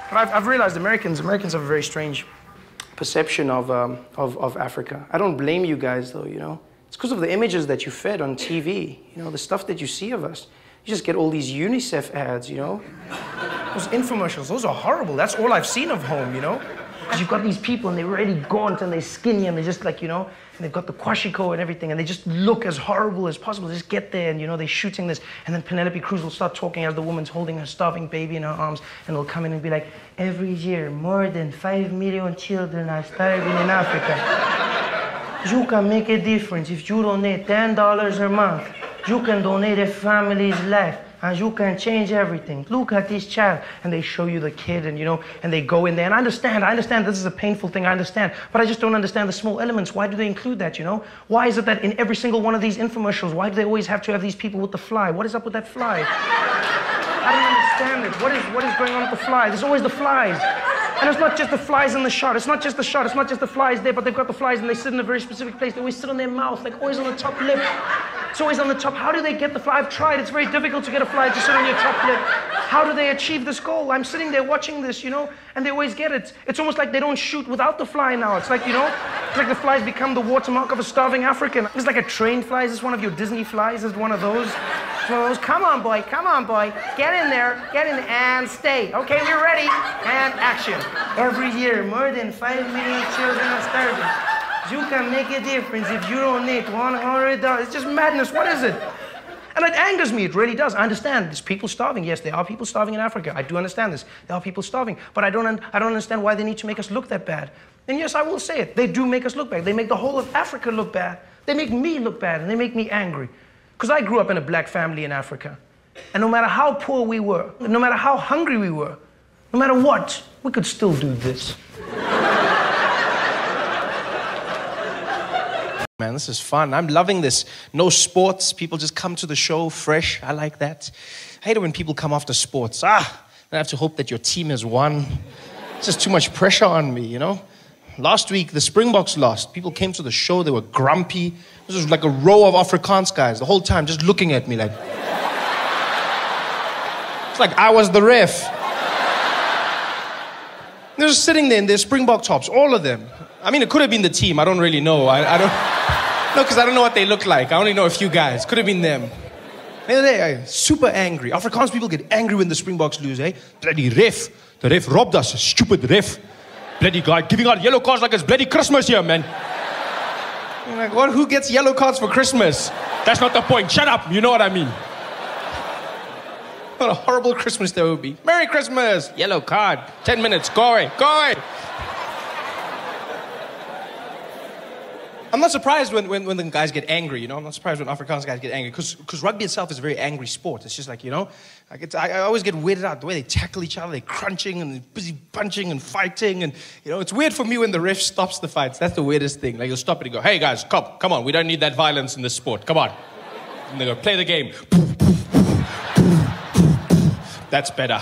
But I've realized Americans have a very strange perception of Africa. I don't blame you guys, though, you know. It's because of the images that you fed on TV, you know, the stuff that you see of us. You just get all these UNICEF ads, you know. Those infomercials, those are horrible. That's all I've seen of home, you know. Because you've got these people and they're really gaunt and they're skinny and they're just like, you know, and they've got the kwashiko and everything and they just look as horrible as possible. They just get there and, you know, they're shooting this and then Penelope Cruz will start talking as the woman's holding her starving baby in her arms and they'll come in and be like, every year more than 5 million children are starving in Africa. You can make a difference if you donate $10 a month. You can donate a family's life. And you can change everything. Look at this child. And they show you the kid and, you know, and they go in there. And I understand this is a painful thing, I understand. But I just don't understand the small elements. Why do they include that, you know? Why is it that in every single one of these infomercials, why do they always have to have these people with the fly? What is up with that fly? I don't understand it. What is going on with the fly? There's always the flies. And it's not just the flies in the shot. It's not just the shot. It's not just the flies there, but they've got the flies and they sit in a very specific place. They always sit on their mouth, like always on the top lip. It's always on the top. How do they get the fly? I've tried. It's very difficult to get a fly to sit on your top lip. How do they achieve this goal? I'm sitting there watching this, you know, and they always get it. It's almost like they don't shoot without the fly now. It's like, you know, it's like the flies become the watermark of a starving African. It's like a trained fly. Is this one of your Disney flies? Is it one of those? Come on, boy. Get in there, and stay. Okay, we're ready, and action. Every year, more than 5 million children are starving. You can make a difference if you donate $100. It's just madness. What is it? And it angers me. It really does. I understand. There's people starving. Yes, there are people starving in Africa. I do understand this. There are people starving. But I don't understand why they need to make us look that bad. And yes, I will say it. They do make us look bad. They make the whole of Africa look bad. They make me look bad, and they make me angry. Because I grew up in a black family in Africa. And no matter how poor we were, no matter how hungry we were, no matter what, we could still do this. Man, this is fun. I'm loving this. No sports. People just come to the show fresh. I like that. I hate it when people come after sports. I have to hope that your team has won. It's just too much pressure on me, you know? Last week, the Springboks lost. People came to the show. They were grumpy. This was like a row of Afrikaans guys the whole time just looking at me like... It's like I was the ref. They're just sitting there in their Springbok tops, all of them. I mean, it could have been the team. I don't really know. I don't... No, because I don't know what they look like. I only know a few guys. Could have been them. They're super angry. Afrikaans people get angry when the Springboks lose, eh? Bloody ref. The ref robbed us. Stupid ref. Bloody guy giving out yellow cards like it's bloody Christmas here, man. I'm like, what? Who gets yellow cards for Christmas? That's not the point. Shut up. You know what I mean. What a horrible Christmas there would be. Merry Christmas. Yellow card. 10 minutes. Go away. Go away. I'm not surprised when the guys get angry, you know? I'm not surprised when Afrikaans guys get angry because rugby itself is a very angry sport. It's just like, you know, I always get weirded out the way they tackle each other. They're crunching and busy punching and fighting. And, you know, it's weird for me when the ref stops the fights. That's the weirdest thing. Like, he'll stop it and go, hey, guys, come on. We don't need that violence in this sport. Come on. And they go, play the game. That's better.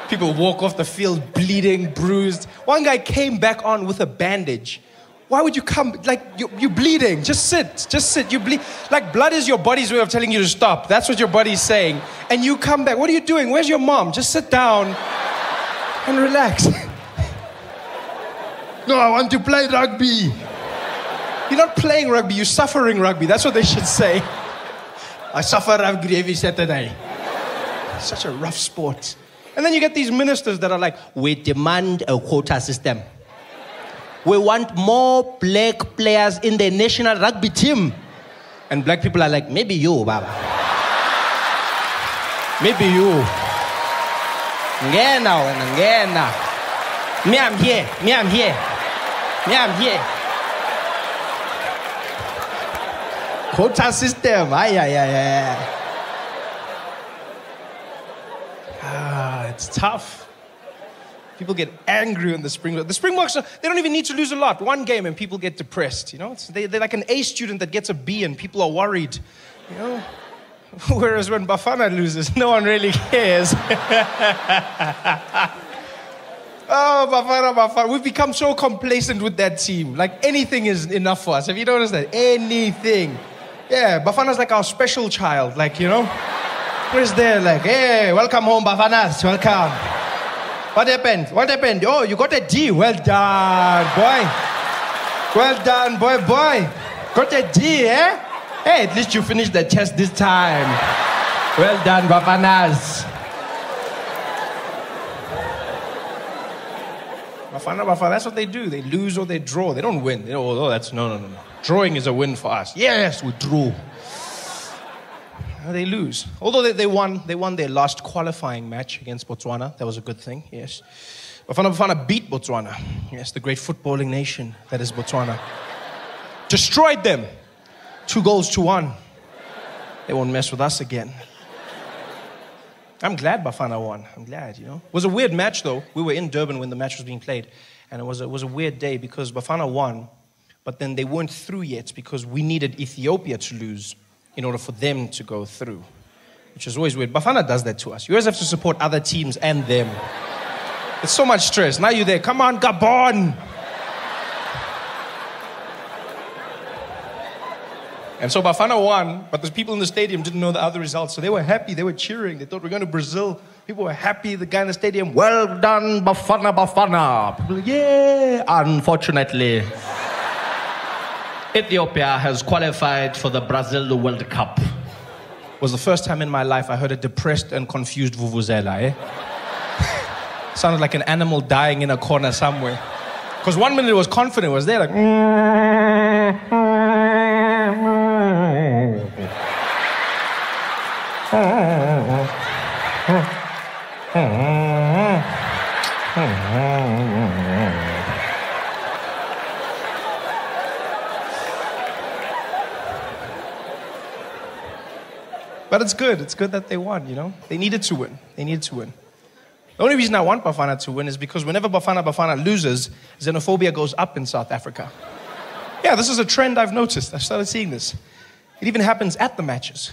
People walk off the field bleeding, bruised. One guy came back on with a bandage. Why would you come? Like, you're bleeding. Just sit. You bleed. Like, blood is your body's way of telling you to stop. That's what your body's saying. And you come back. What are you doing? Where's your mom? Just sit down and relax. No, I want to play rugby. You're not playing rugby. You're suffering rugby. That's what they should say. I suffer rugby every Saturday. Such a rough sport. And then you get these ministers that are like, we demand a quota system. We want more black players in the national rugby team. And black people are like, maybe you, Baba. Maybe you. Ngena. Me, I'm here. Quota system. It's tough. People get angry when the Springboks... The Springboks, they don't even need to lose a lot. One game and people get depressed, you know? They're like an A student that gets a B and people are worried, you know? Whereas when Bafana loses, no one really cares. Oh, Bafana. We've become so complacent with that team. Like, anything is enough for us. Have you noticed that? Anything. Yeah, Bafana's like our special child, like, you know? Where's there, like, hey, welcome home, Bafanas, welcome. What happened? What happened? Oh, you got a D. Well done, boy. Well done, boy. Got a D, eh? Hey, at least you finished the test this time. Well done, Bafanas. Bafana, that's what they do. They lose or they draw. They don't win. No. Drawing is a win for us. Yes, we drew. They lose. Although they won their last qualifying match against Botswana. That was a good thing, yes. Bafana beat Botswana. Yes, the great footballing nation that is Botswana. Destroyed them. 2-1. They won't mess with us again. I'm glad Bafana won. I'm glad, you know. It was a weird match, though. We were in Durban when the match was being played. And it was a weird day because Bafana won, but then they weren't through yet because we needed Ethiopia to lose in order for them to go through, which is always weird. Bafana does that to us. You always have to support other teams and them. It's so much stress. Now you're there. Come on, Gabon! And so Bafana won, but the people in the stadium didn't know the other results. So they were happy, they were cheering. They thought we're going to Brazil. People were happy, the guy in the stadium, well done, Bafana. People, yeah, unfortunately. Ethiopia has qualified for the Brazil World Cup. It was the first time in my life I heard a depressed and confused vuvuzela, eh? Sounded like an animal dying in a corner somewhere. Because 1 minute it was confident, it was there like... But it's good. It's good that they won, you know? They needed to win. The only reason I want Bafana to win is because whenever Bafana loses, xenophobia goes up in South Africa. Yeah, this is a trend I've noticed. I started seeing this. It even happens at the matches.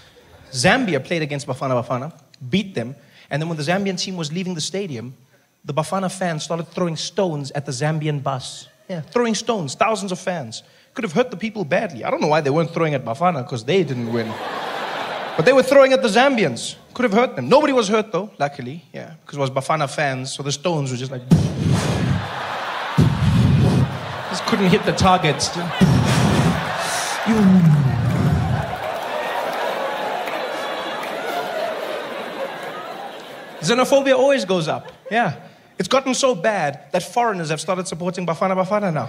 Zambia played against Bafana, beat them, and then when the Zambian team was leaving the stadium, the Bafana fans started throwing stones at the Zambian bus. Yeah, throwing stones, thousands of fans. Could have hurt the people badly. I don't know why they weren't throwing at Bafana, because they didn't win. But they were throwing at the Zambians. Could have hurt them. Nobody was hurt though, luckily, yeah, because it was Bafana fans, so the stones were just like... just couldn't hit the targets. Xenophobia always goes up, yeah. It's gotten so bad that foreigners have started supporting Bafana now.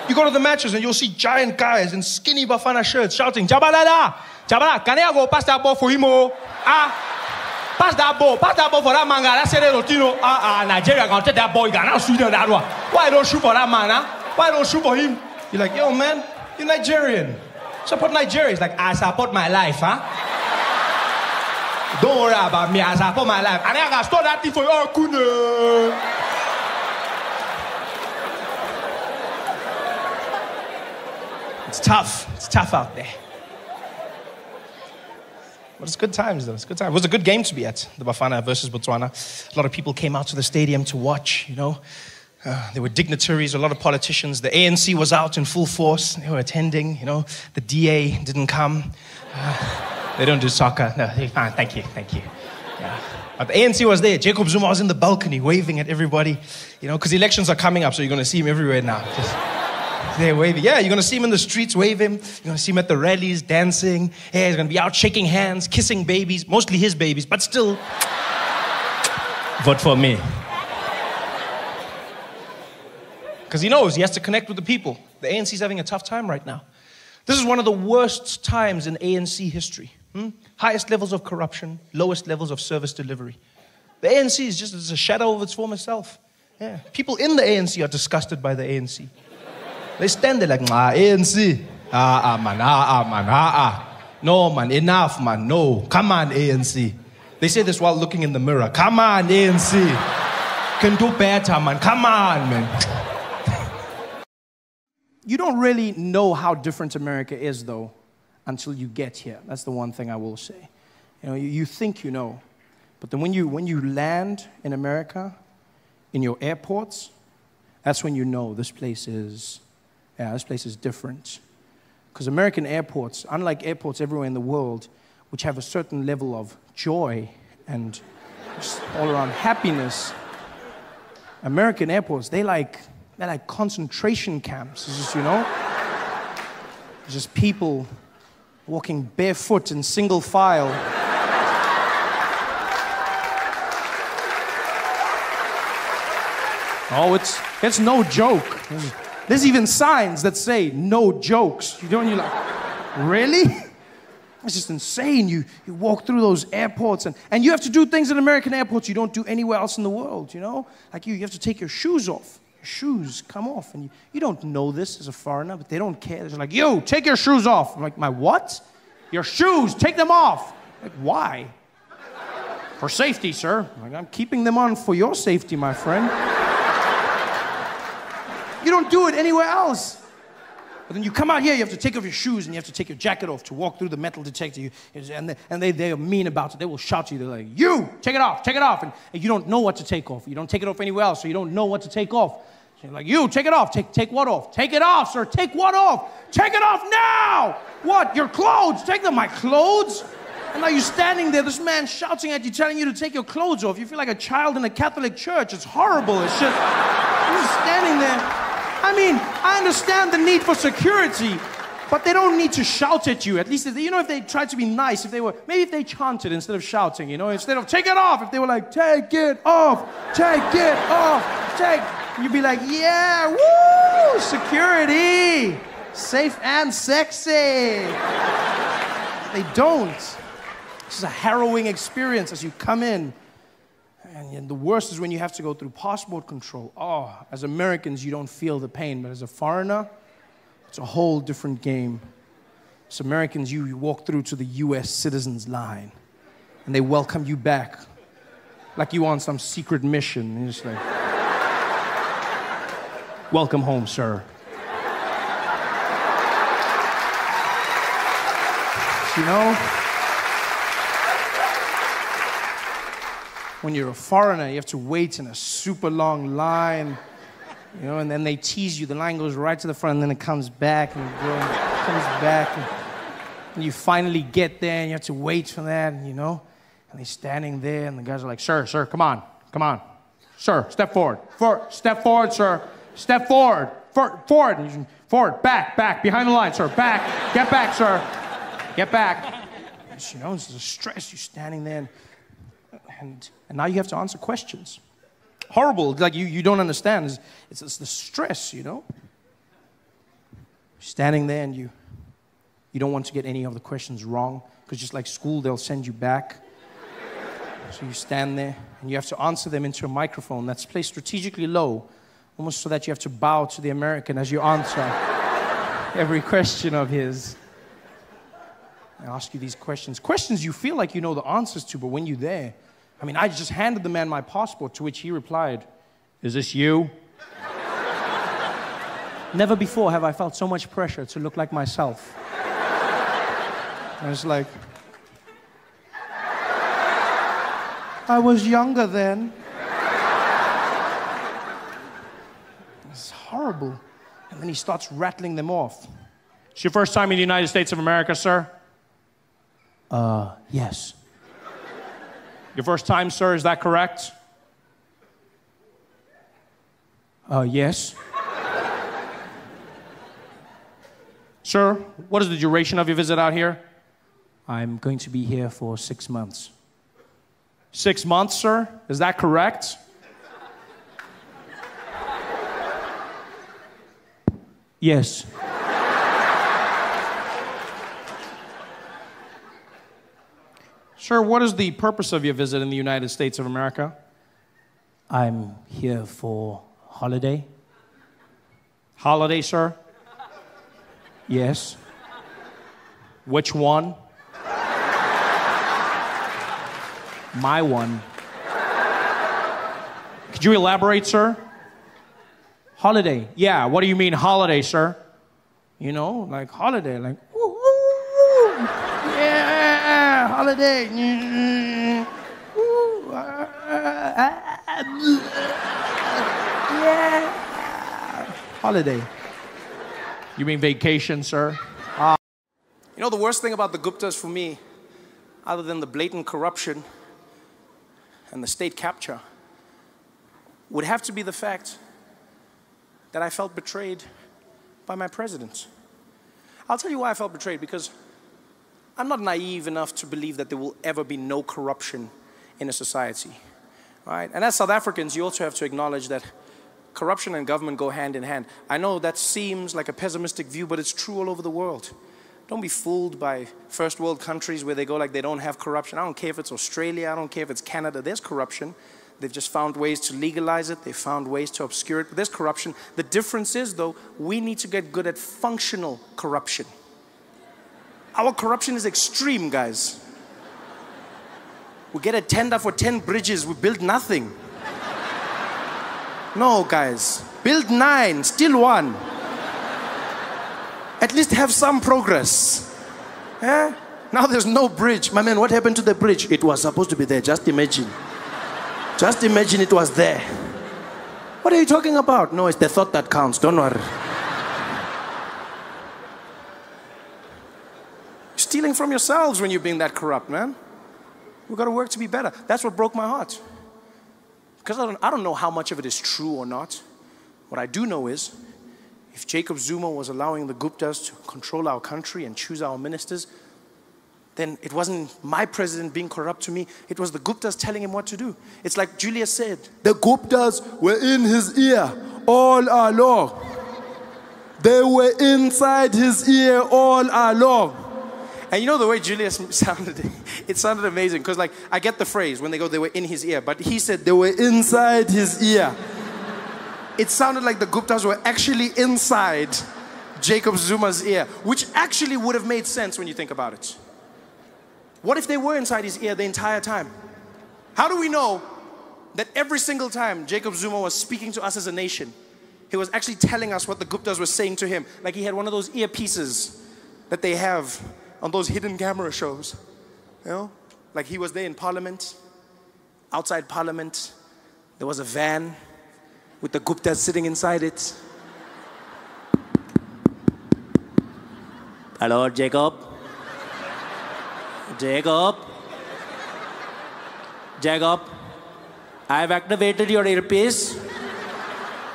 You go to the matches and you'll see giant guys in skinny Bafana shirts shouting, Jabalada! Jabala, can I go pass that ball for him? Pass that ball for that man. That's it, Nigeria can take that ball. You can now shoot that one. Why don't shoot for that man? Why don't shoot for him? You're like, yo, man, you're Nigerian. Support Nigeria. It's like, I support my life, huh? Don't worry about me, I support my life. And I can store that thing for you. Oh, goodness. It's tough. It's tough out there. But it's good times, though. It's good times. It was a good game to be at, the Bafana versus Botswana. A lot of people came out to the stadium to watch, you know. There were dignitaries, a lot of politicians. The ANC was out in full force. They were attending, you know. The DA didn't come. They don't do soccer. No, fine, thank you. Yeah. But the ANC was there. Jacob Zuma was in the balcony waving at everybody, you know, because elections are coming up, so you're going to see him everywhere now. Just there waving. Yeah, you're going to see him in the streets waving. You're going to see him at the rallies dancing. Yeah, he's going to be out shaking hands, kissing babies, mostly his babies, but still, vote for me. Because he knows he has to connect with the people. The ANC's having a tough time right now. This is one of the worst times in ANC history. Highest levels of corruption, lowest levels of service delivery. The ANC is just a shadow of its former self. Yeah. People in the ANC are disgusted by the ANC. They stand there like, ANC. Man. No, man, enough, man, no. Come on, ANC. They say this while looking in the mirror. Come on, ANC. Can do better, man. Come on, man. You don't really know how different America is, though, until you get here. That's the one thing I will say. You know, you think you know. But then when you land in America, in your airports, that's when you know this place is different. Because American airports, unlike airports everywhere in the world, which have a certain level of joy and just all around happiness, American airports, they're like concentration camps. It's just, you know, just people walking barefoot in single file. Oh, it's no joke. There's even signs that say no jokes. You don't, you're like, really? It's just insane. You walk through those airports and you have to do things in American airports you don't do anywhere else in the world, you know? Like you have to take your shoes off. Your shoes come off. And you don't know this as a foreigner, but they don't care. They're like, you, take your shoes off. I'm like, my what? Your shoes, take them off. Like, why? For safety, sir. I'm like, I'm keeping them on for your safety, my friend. You don't do it anywhere else. But then you come out here, you have to take off your shoes and you have to take your jacket off to walk through the metal detector. And they are mean about it. They will shout to you. They're like, you, take it off, take it off. And you don't know what to take off. You don't take it off anywhere else, so you don't know what to take off. So you're like, you, take it off. Take what off? Take it off, sir. Take what off? Take it off now. What? Your clothes. Take them. My clothes? And now you're standing there, this man shouting at you, telling you to take your clothes off. You feel like a child in a Catholic church. It's horrible. It's just, you're just standing there. I mean, I understand the need for security, but they don't need to shout at you. At least, you know, if they tried to be nice, maybe if they chanted instead of shouting, you know, instead of take it off, if they were like, take it off, you'd be like, yeah, woo, security, safe and sexy. They don't. This is a harrowing experience as you come in. And the worst is when you have to go through passport control. Oh, as Americans, you don't feel the pain. But as a foreigner, it's a whole different game. As Americans, you walk through to the U.S. citizens line. And they welcome you back. Like you on some secret mission. And you're just like, welcome home, sir. You know? When you're a foreigner, you have to wait in a super long line, you know, and then they tease you. The line goes right to the front, and then it comes back, and it comes back, and you finally get there, and you have to wait for that, and, you know, and they're standing there, and the guys are like, sir, come on, sir, step forward, step forward, sir, step forward, forward, back, behind the line, sir, back, get back, sir, get back. And, you know, it's a stress. You're standing there, and now you have to answer questions. Horrible, like you don't understand. It's the stress, you know? You're standing there and you don't want to get any of the questions wrong, because just like school, they'll send you back. So you stand there and you have to answer them into a microphone that's placed strategically low, almost so that you have to bow to the American as you answer every question of his. I ask you these questions you feel like you know the answers to, but when you're there, I mean, I just handed the man my passport, to which he replied, "Is this you?" Never before have I felt so much pressure to look like myself. I was like, I was younger then. It's horrible. And then he starts rattling them off. It's your first time in the United States of America, sir? Yes. Your first time, sir, is that correct? Yes. Sir, what is the duration of your visit out here? I'm going to be here for 6 months. 6 months, sir? Is that correct? Yes. Sir, what is the purpose of your visit in the United States of America? I'm here for holiday. Holiday, sir? Yes. Which one? My one. Could you elaborate, sir? Holiday. Yeah, what do you mean holiday, sir? You know, like holiday, like, woo, woo, woo. Yeah, holiday. Yeah. Holiday. You mean vacation, sir? You know, the worst thing about the Guptas for me, other than the blatant corruption and the state capture, would have to be the fact that I felt betrayed by my president. I'll tell you why I felt betrayed, because I'm not naive enough to believe that there will ever be no corruption in a society, right? And as South Africans, you also have to acknowledge that corruption and government go hand in hand. I know that seems like a pessimistic view, but it's true all over the world. Don't be fooled by first world countries where they go like they don't have corruption. I don't care if it's Australia, I don't care if it's Canada, there's corruption. They've just found ways to legalize it, they've found ways to obscure it, but there's corruption. The difference is, though, we need to get good at functional corruption. Our corruption is extreme, guys. We get a tender for 10 bridges, we build nothing. No, guys, build 9, still 1. At least have some progress. Eh? Now there's no bridge. My man, what happened to the bridge? It was supposed to be there, just imagine. Just imagine it was there. What are you talking about? No, it's the thought that counts, don't worry. You're stealing from yourselves when you're being that corrupt, man. We've got to work to be better. That's what broke my heart. Because I don't know how much of it is true or not. What I do know is, if Jacob Zuma was allowing the Guptas to control our country and choose our ministers, then it wasn't my president being corrupt to me, it was the Guptas telling him what to do. It's like Julius said, the Guptas were in his ear all along. They were inside his ear all along. And you know the way Julius sounded, it sounded amazing, because like, I get the phrase when they go, they were in his ear, but he said they were inside his ear. It sounded like the Guptas were actually inside Jacob Zuma's ear, which actually would have made sense when you think about it. What if they were inside his ear the entire time? How do we know that every single time Jacob Zuma was speaking to us as a nation, he was actually telling us what the Guptas were saying to him? Like he had one of those earpieces that they have on those hidden camera shows. You know? Like he was there in Parliament, outside Parliament, there was a van with the Guptas sitting inside it. Hello, Jacob. Jacob, I've activated your earpiece.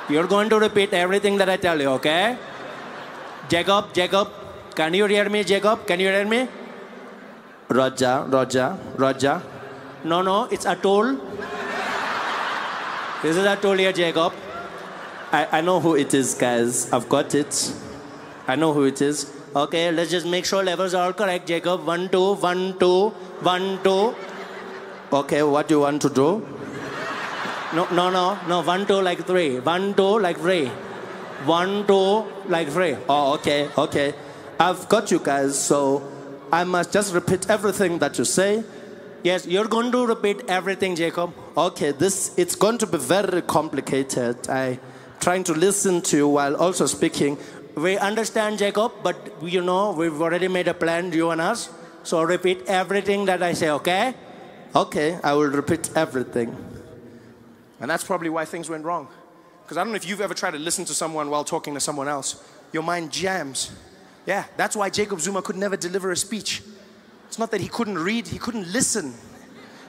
You're going to repeat everything that I tell you, okay? Jacob, can you hear me, Jacob? Can you hear me? Roger. No, it's Atul. This is Atul here, Jacob. I know who it is, guys. I've got it. I know who it is. Okay, let's just make sure levels are all correct, Jacob. 1, 2, 1, 2, 1, 2. Okay, what do you want to do? No, 1, 2 like 3. 1, 2 like 3. 1, 2 like 3. Oh, okay. I've got you guys, so I must just repeat everything that you say. Yes, you're going to repeat everything, Jacob. Okay, it's going to be very complicated. I'm trying to listen to you while also speaking. We understand, Jacob, but you know, we've already made a plan, you and us. So repeat everything that I say, okay? Okay, I will repeat everything. And that's probably why things went wrong. Because I don't know if you've ever tried to listen to someone while talking to someone else. Your mind jams. Yeah, that's why Jacob Zuma could never deliver a speech. It's not that he couldn't read, he couldn't listen.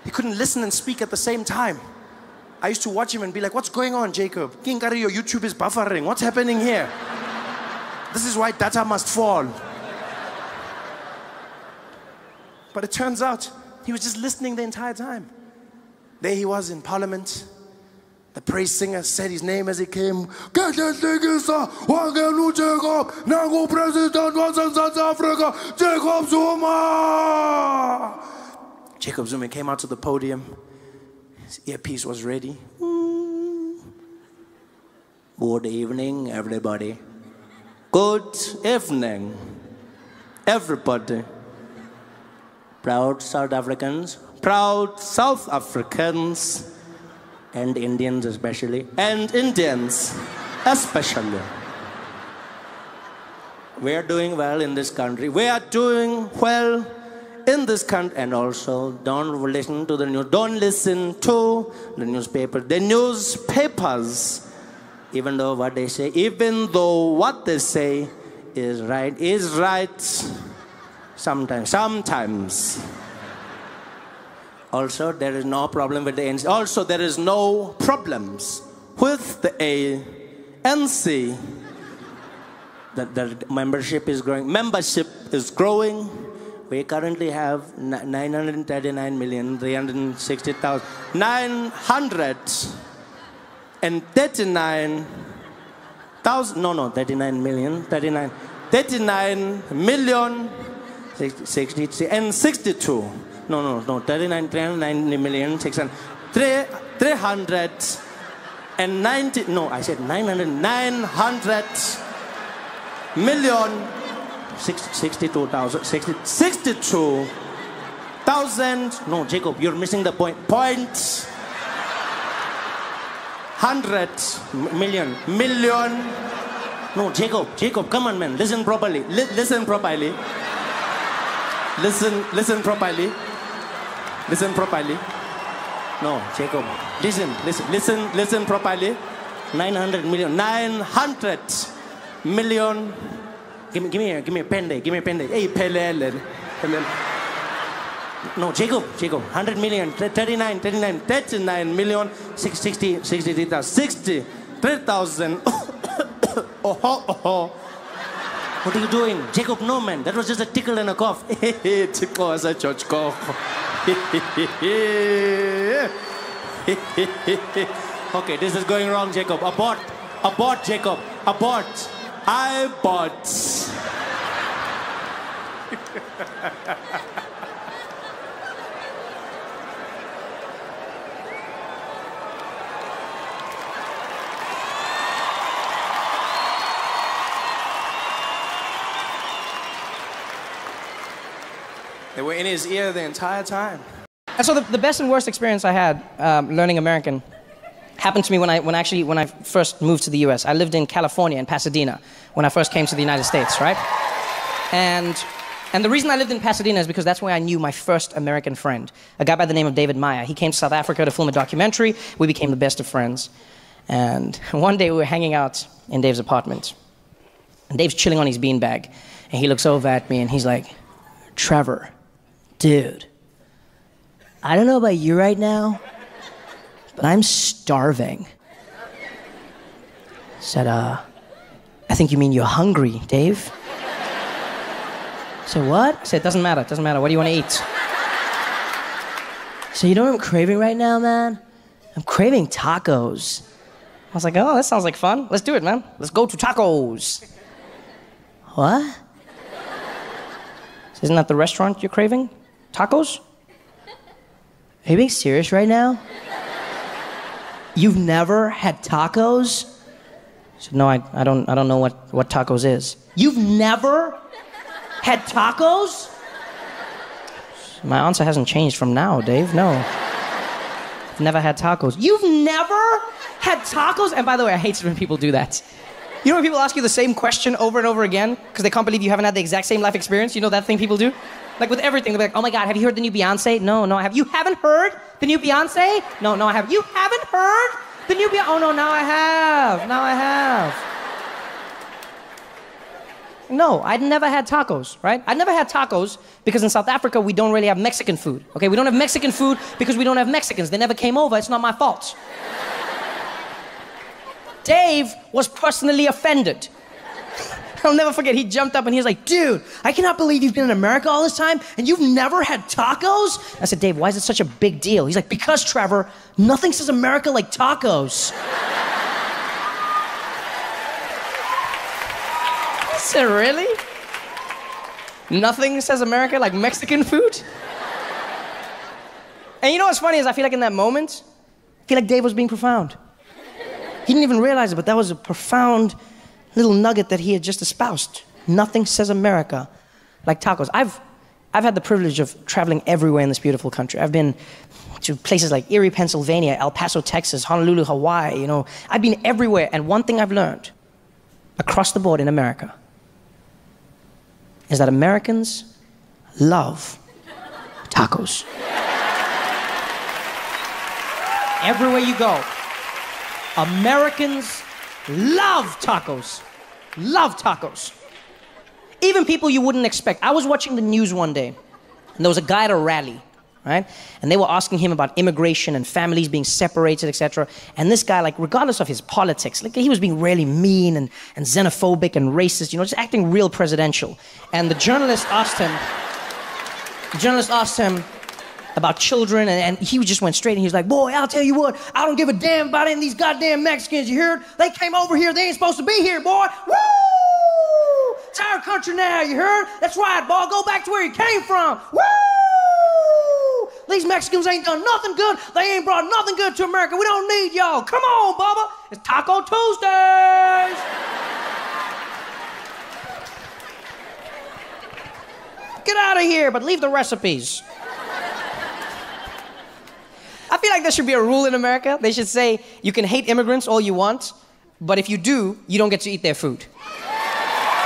He couldn't listen and speak at the same time. I used to watch him and be like, what's going on, Jacob? Kinkari, your YouTube is buffering. What's happening here? This is why data must fall. But it turns out he was just listening the entire time. There he was in Parliament. The praise singer said his name as he came. Get that thing, sir. Jacob. Now president was in South Africa. Jacob Zuma. Jacob Zuma came out to the podium. His earpiece was ready. Good evening, everybody. Good evening, everybody. Proud South Africans, and Indians especially, We are doing well in this country. We are doing well in this country. And also, don't listen to the news. Don't listen to the newspaper. The newspapers, even though what they say is right sometimes. Also, there is no problem with the ANC. Also, there is no problems with the A and C. The membership is growing. Membership is growing. We currently have 939,360,000. 939,000. No, 39 million. 39 million. 60 and 62. No. 390 million. 390. No, I said 900 million. 62,000. No, Jacob, you're missing the point. 100 million. No, Jacob, come on, man. Listen properly. Listen properly. Listen properly. No, Jacob. Listen properly. 900 million. 900 million. Give me a pen there. Hey, Pelele. No, Jacob. 100 million. 39 million. 63,000. Oh. What are you doing? Jacob, no, man. That was just a tickle and a cough. Tickle as a church cough. Okay, this is going wrong, Jacob. Abort, Jacob. Abort. I bought. They were in his ear the entire time. And so the best and worst experience I had learning American happened to me when I first moved to the US. I lived in California, in Pasadena, when I first came to the United States, right? And the reason I lived in Pasadena is because that's where I knew my first American friend, a guy by the name of David Maya. He came to South Africa to film a documentary. We became the best of friends. And one day we were hanging out in Dave's apartment. And Dave's chilling on his beanbag. And he looks over at me and he's like, Trevor, dude, I don't know about you right now, but I'm starving. I said, I think you mean you're hungry, Dave. I said, what? I said, doesn't matter. What do you want to eat? So you know what I'm craving right now, man? I'm craving tacos. I was like, oh, that sounds like fun. Let's do it, man. Let's go to tacos. What? So isn't that the restaurant you're craving? Tacos? Are you being serious right now? You've never had tacos? I said, no, I don't know what tacos is. You've never had tacos? My answer hasn't changed from now, Dave. No. I've never had tacos. You've never had tacos? And by the way, I hate it when people do that. You know when people ask you the same question over and over again because they can't believe you haven't had the exact same life experience? You know that thing people do? Like with everything, they're like, oh my God, have you heard the new Beyonce? No, I have. You haven't heard the new Beyonce? No, I have. You haven't heard the new Beyonce? Oh no, now I have. No, I'd never had tacos, right? I'd never had tacos because in South Africa, we don't really have Mexican food, okay? We don't have Mexican food because we don't have Mexicans. They never came over. It's not my fault. Dave was personally offended. I'll never forget, he jumped up and he was like, dude, I cannot believe you've been in America all this time and you've never had tacos? I said, Dave, why is it such a big deal? He's like, because, Trevor, nothing says America like tacos. I said, really? Nothing says America like Mexican food? And you know what's funny is I feel like in that moment, I feel like Dave was being profound. He didn't even realize it, but that was a profound little nugget that he had just espoused. Nothing says America like tacos. I've had the privilege of traveling everywhere in this beautiful country. I've been to places like Erie, Pennsylvania, El Paso, Texas, Honolulu, Hawaii, you know. I've been everywhere, and one thing I've learned across the board in America is that Americans love tacos. Everywhere you go, Americans love tacos. Love tacos. Even people you wouldn't expect. I was watching the news one day, and there was a guy at a rally, right? And they were asking him about immigration and families being separated, etc. And this guy, like, regardless of his politics, like, he was being really mean and xenophobic and racist, you know, just acting real presidential. And the journalist asked him about children, and he just went straight, and he was like, boy, I'll tell you what, I don't give a damn about any of these goddamn Mexicans, you heard? They came over here, they ain't supposed to be here, boy. Woo! It's our country now, you heard? That's right, boy, go back to where you came from. Woo! These Mexicans ain't done nothing good, they ain't brought nothing good to America, we don't need y'all. Come on, Bubba, it's Taco Tuesdays. Get out of here, but leave the recipes. I feel like there should be a rule in America. They should say, you can hate immigrants all you want, but if you do, you don't get to eat their food.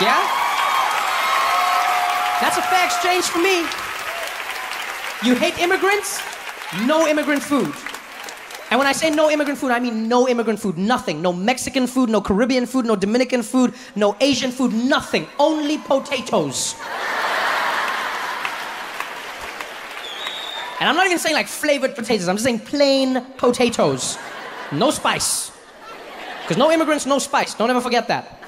Yeah? That's a fair exchange for me. You hate immigrants, no immigrant food. And when I say no immigrant food, I mean no immigrant food, nothing. No Mexican food, no Caribbean food, no Dominican food, no Asian food, nothing. Only potatoes. And I'm not even saying like flavored potatoes, I'm just saying plain potatoes. No spice. Because no immigrants, no spice. Don't ever forget that.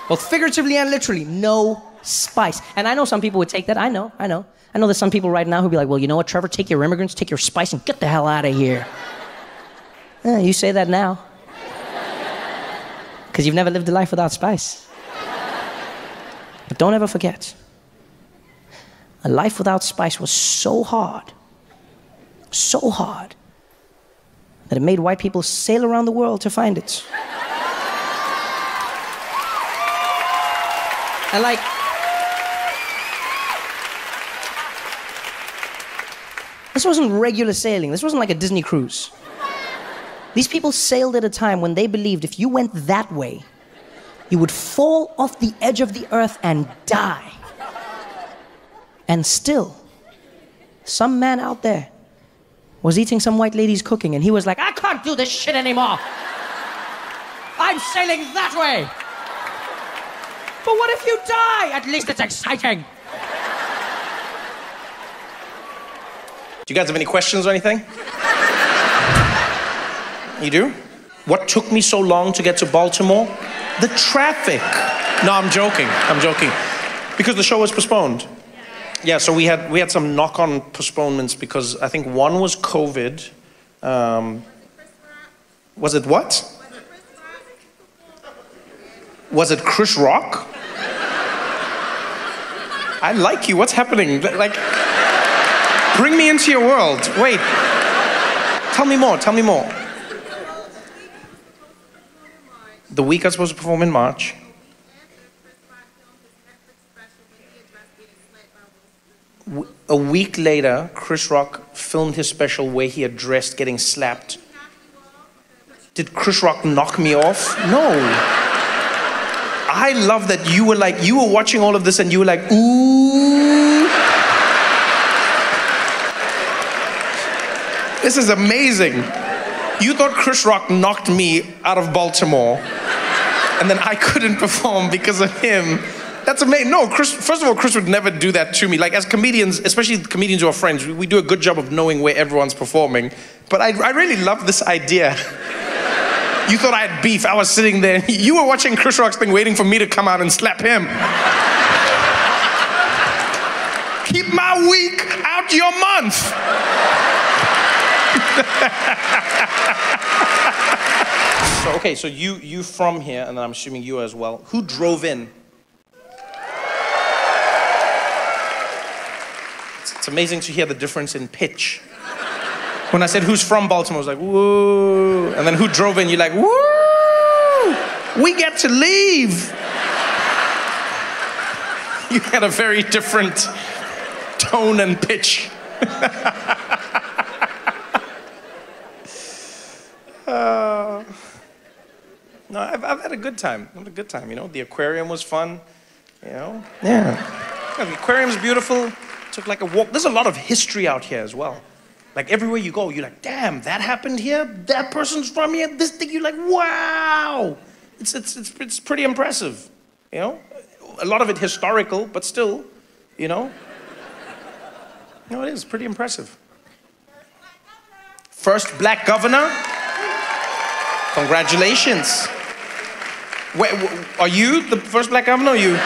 Both figuratively and literally, no spice. And I know some people would take that, I know. I know there's some people right now who'd be like, well, you know what, Trevor, take your immigrants, take your spice, and get the hell out of here. You say that now. Because you've never lived a life without spice. But don't ever forget, a life without spice was so hard, that it made white people sail around the world to find it. And like, this wasn't regular sailing. This wasn't like a Disney cruise. These people sailed at a time when they believed if you went that way, you would fall off the edge of the earth and die. And still, some man out there was eating some white lady's cooking, and he was like, I can't do this shit anymore. I'm sailing that way. But what if you die? At least it's exciting. Do you guys have any questions or anything? You do? What took me so long to get to Baltimore? The traffic. No, I'm joking. Because the show was postponed. Yeah, so we had some knock-on postponements because I think one was COVID. Was it what? Was it Chris Rock? I like you. What's happening? Like, bring me into your world. Wait. Tell me more. The week I was supposed to perform in March. A week later, Chris Rock filmed his special where he addressed getting slapped. Did Chris Rock knock me off? No. I love that you were watching all of this and you were like, ooh. This is amazing. You thought Chris Rock knocked me out of Baltimore and then I couldn't perform because of him. That's amazing. No, first of all, Chris would never do that to me. Like, as comedians, especially comedians who are friends, we do a good job of knowing where everyone's performing. But I really love this idea. You thought I had beef. I was sitting there. You were watching Chris Rock's thing, waiting for me to come out and slap him. Keep my week out your month. So you from here, and I'm assuming you as well. Who drove in? It's amazing to hear the difference in pitch. When I said who's from Baltimore, I was like, woo. And then who drove in, you're like, woo! We get to leave. You had a very different tone and pitch. No, I've had a good time. You know, the aquarium was fun. You know, yeah, the aquarium's beautiful. Took like a walk. There's a lot of history out here as well. Like everywhere you go, you're like, damn, that happened here. That person's from here. This thing, you're like, wow. It's pretty impressive. You know, a lot of it historical, but still, you know. No, it is pretty impressive. First black governor? Congratulations. Wait, are you the first black governor or you?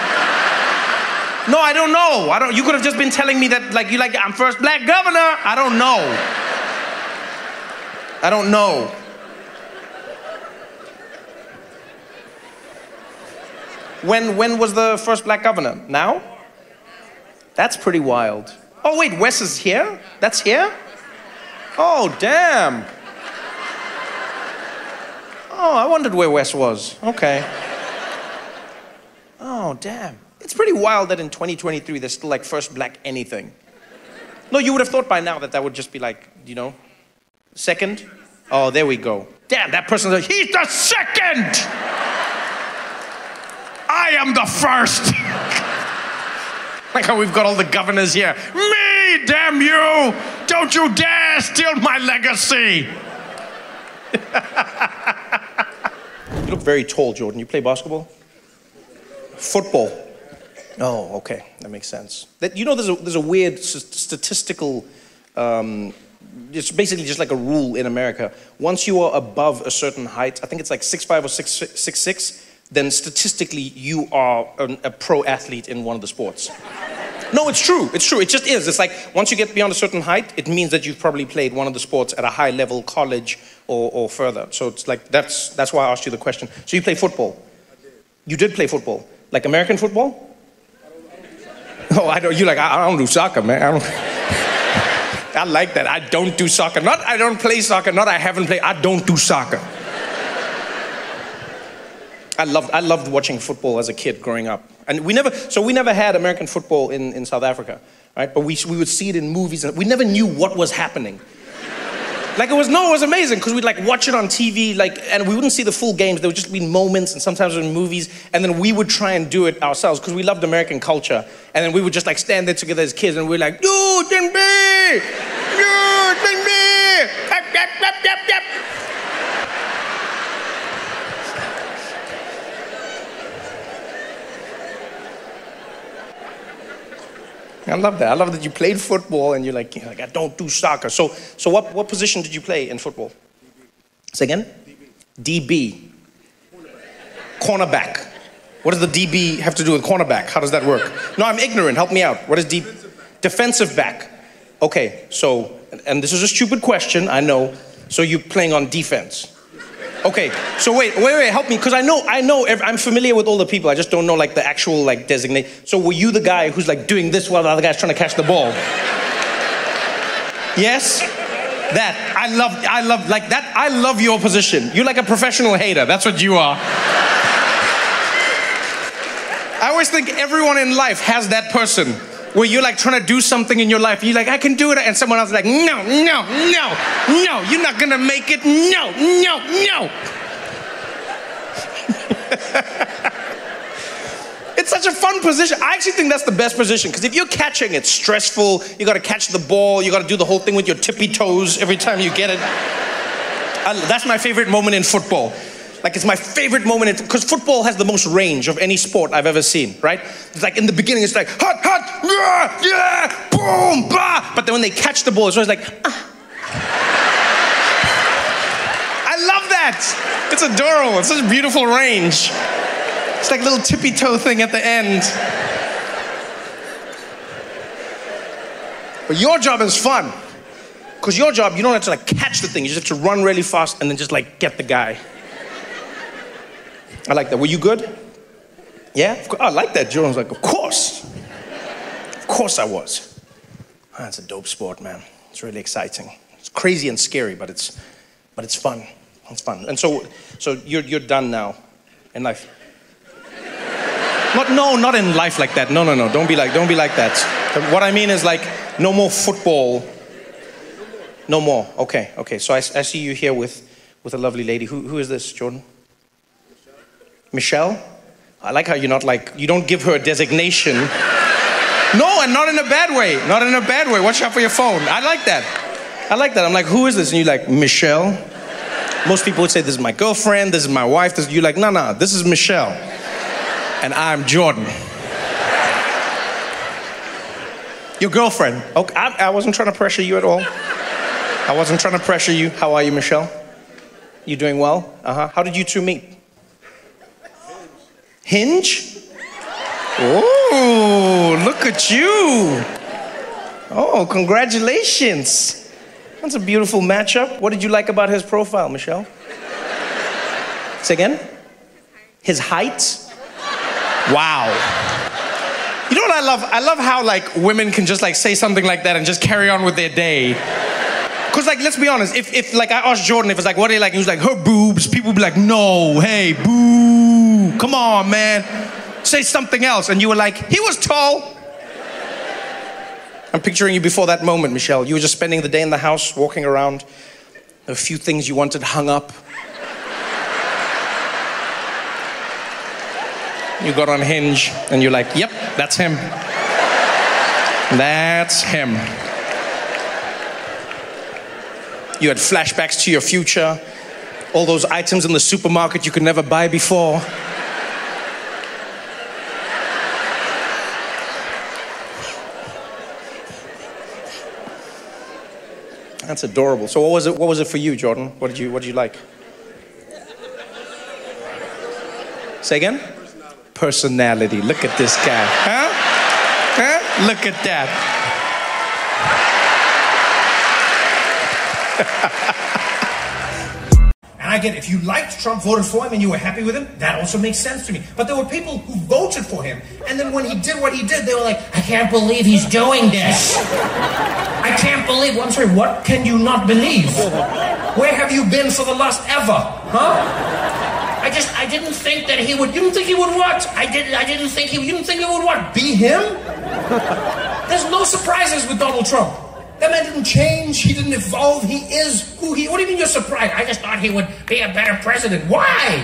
No, I don't know. You could have just been telling me that I'm first black governor. I don't know. I don't know. When was the first black governor? Now? That's pretty wild. Oh wait, Wes is here? That's here? Oh, damn. Oh, I wondered where Wes was. Okay. Oh, damn. It's pretty wild that in 2023 there's still like first black anything. No, you would have thought by now that would just be like, second? Oh, there we go. Damn, that person's like, he's the second! I am the first! Like how we've got all the governors here. Me, damn you! Don't you dare steal my legacy! You look very tall, Jordan. You play basketball? Football. Oh, okay. That makes sense. There's a weird statistical, it's basically just like a rule in America. Once you are above a certain height, I think it's like 6'5" or 6'6", then statistically you are a pro athlete in one of the sports. No, it's true. It's true. It just is. It's like once you get beyond a certain height, it means that you've probably played one of the sports at a high level, college or further. So it's like that's why I asked you the question. So you play football? You did play football, like American football? Oh, I don't. You like I don't do soccer, man. I like that. I don't do soccer. Not I don't play soccer. Not I haven't played. I don't do soccer. I loved watching football as a kid growing up. And we never had American football in South Africa, right? But we would see it in movies and we never knew what was happening. It was amazing because we'd like watch it on TV, and we wouldn't see the full games. There would just be moments and sometimes in movies, and then we would try and do it ourselves because we loved American culture. And then we would just like stand there together as kids and we're like, you can be, you can be, yep, yep, yep, yep, yep. I love that. I love that you played football and you're like I don't do soccer. So what position did you play in football? Say again? DB. Cornerback. What does the DB have to do with cornerback? How does that work? No, I'm ignorant. Help me out. What is defensive back? Okay, so, and this is a stupid question, I know. So you're playing on defense. Okay, so wait, help me, because I know, I'm familiar with all the people, I just don't know like the actual like designate. So were you the guy who's like doing this while the other guy's trying to catch the ball? Yes? That, I love your position. You're like a professional hater, that's what you are. I always think everyone in life has that person where you're like trying to do something in your life, you're like, I can do it, and someone else is like, no, you're not gonna make it, no. It's such a fun position. I actually think that's the best position, because if you're catching, it's stressful, you gotta catch the ball, you gotta do the whole thing with your tippy toes every time you get it. That's my favorite moment in football. Like, it's my favorite moment, because football has the most range of any sport I've ever seen, right? It's like in the beginning, it's like, hot, yeah, boom, bah. But then when they catch the ball, it's always like, ah. I love that. It's adorable. It's such a beautiful range. It's like a little tippy toe thing at the end. But your job is fun. Because your job, you don't have to like catch the thing. You just have to run really fast and then just like get the guy. I like that. Were you good? Yeah? I like that. Jordan's like, of course. Of course I was. That's a dope sport, man. It's really exciting. It's crazy and scary, but it's fun. It's fun. And so you're done now in life. Not in life like that. No. Don't be like that. What I mean is like, no more football. No more. Okay. So I see you here with a lovely lady. Who is this, Jordan? Michelle? I like how you're not like, you don't give her a designation. No, and not in a bad way. Not in a bad way. Watch out for your phone. I like that. I'm like, who is this? And you're like, Michelle. Most people would say, this is my girlfriend, this is my wife. You're like, no, this is Michelle. And I'm Jordan. Your girlfriend. Okay, I wasn't trying to pressure you at all. I wasn't trying to pressure you. How are you, Michelle? You doing well? How did you two meet? Hinge? Oh, look at you. Oh, congratulations. That's a beautiful matchup. What did you like about his profile, Michelle? Say again? His height? Wow. You know what I love? I love how like women can just like say something like that and just carry on with their day. Cause like, let's be honest, if like I asked Jordan, if it's like, what do you like? He was like, her boobs. People would be like, no, hey, boo. Come on, man. Say something else. And you were like, he was tall. I'm picturing you before that moment, Michelle. You were just spending the day in the house, walking around. There were a few things you wanted hung up. You got on Hinge, and you're like, yep, that's him. That's him. You had flashbacks to your future, all those items in the supermarket you could never buy before. That's adorable. So what was it for you, Jordan? What did you like? Say again? Personality. Look at this guy. Huh? Look at that. And I get it. If you liked Trump, voted for him, and you were happy with him, that also makes sense to me. But there were people who voted for him, and then when he did what he did, they were like, I can't believe he's doing this. I can't believe. Well, I'm sorry, what can you not believe? Where have you been for the last ever? Huh? I didn't think that he would. You didn't think he would what? You didn't think he would what? Be him? There's no surprises with Donald Trump. That man didn't change. He didn't evolve. He is who he. What do you mean you're surprised? I just thought he would be a better president. Why?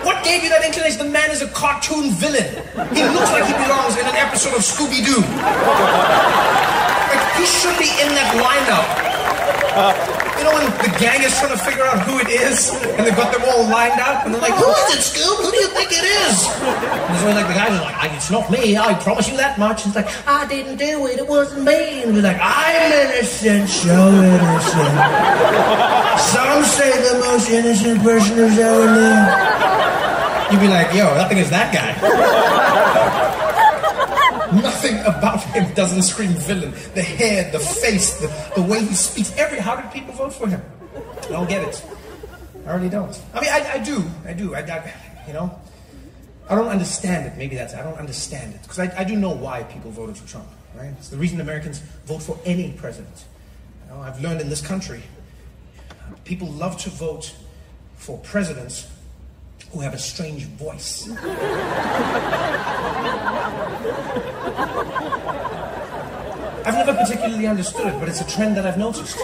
What gave you that inclination? The man is a cartoon villain. He looks like he belongs in an episode of Scooby-Doo. Like, he should be in that lineup. You know when the gang is trying to figure out who it is, and they've got them all lined up, and they're like, who is it, Scoob? Who do you think it is? And he's always like, the guys are like, it's not me, I promise you that much. And he's like, I didn't do it, it wasn't me. And he's like, I'm innocent, so innocent. Some say the most innocent person who's ever lived. You'd be like, yo, nothing is that guy. Nothing about him doesn't scream villain. The hair, the face, the way he speaks. How did people vote for him? I don't get it. I really don't. I mean, I do. You know, I don't understand it. Maybe I don't understand it. Because I do know why people voted for Trump, right? It's the reason Americans vote for any president. You know, I've learned in this country, people love to vote for presidents who have a strange voice. I've never particularly understood it, but it's a trend that I've noticed.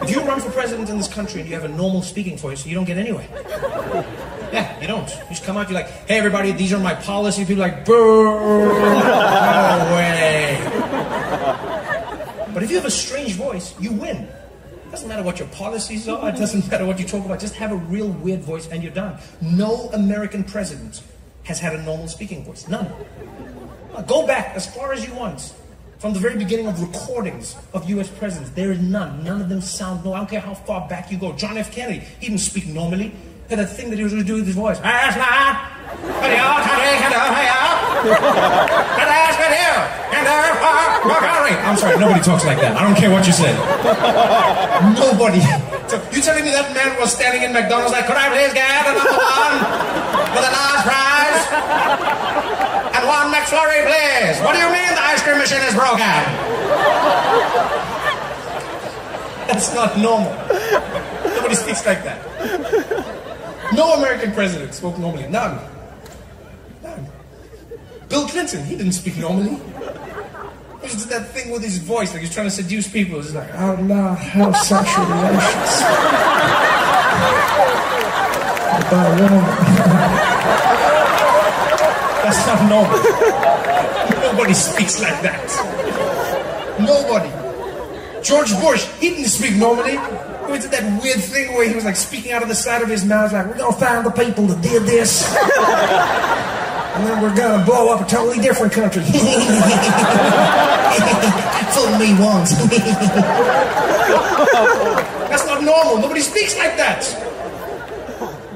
If you run for president in this country and you have a normal speaking voice, you don't get anywhere. Yeah, you don't. You just come out, you're like, hey everybody, these are my policies. People are like, boo, no way. But if you have a strange voice, you win. It doesn't matter what your policies are, it doesn't matter what you talk about, just have a real weird voice and you're done. No American president has had a normal speaking voice, none. Go back as far as you want. From the very beginning of recordings of US presidents, there is none. None of them sound normal. I don't care how far back you go. John F. Kennedy, he didn't speak normally. He had a thing that he was going to do with his voice. I'm sorry, nobody talks like that. I don't care what you say. Nobody. So you telling me that man was standing in McDonald's like, could I please get a number one with a large fries? And one McFlurry, please. What do you mean the ice cream machine is broken? That's not normal. Nobody speaks like that. No American president spoke normally. None. None. Bill Clinton, he didn't speak normally. He just did that thing with his voice, like he's trying to seduce people. He's like, oh no, have sexual relations. That's not normal. Nobody speaks like that. Nobody. George Bush, he didn't speak normally. He did that weird thing where he was like speaking out of the side of his mouth, like, we're gonna find the people that did this. And then we're gonna blow up a totally different country. Fool me once. That's not normal. Nobody speaks like that.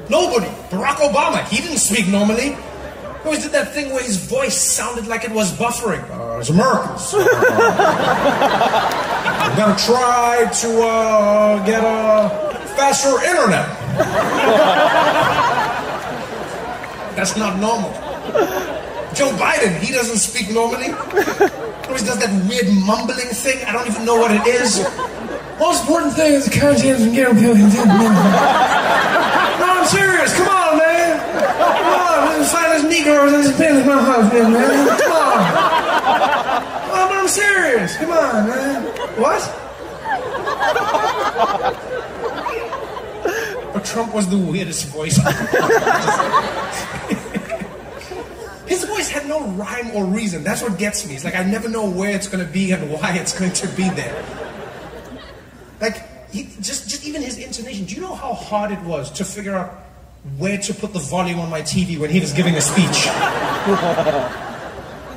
Nobody. Barack Obama, he didn't speak normally. He always did that thing where his voice sounded like it was buffering. It's Americans. I'm gonna try to get a faster internet. That's not normal. Joe Biden, he doesn't speak normally. He always does that weird mumbling thing. I don't even know what it is. Most important thing is the conscience and get them. No, I'm serious. Come on, man. Come on. Let's find this Negroes in this pen in my husband, man. Come on. Oh, but I'm serious. Come on, man. What? But Trump was the weirdest voice. His voice had no rhyme or reason. That's what gets me. It's like I never know where it's going to be and why it's going to be there. Like, just even his intonation. Do you know how hard it was to figure out where to put the volume on my TV when he was giving a speech?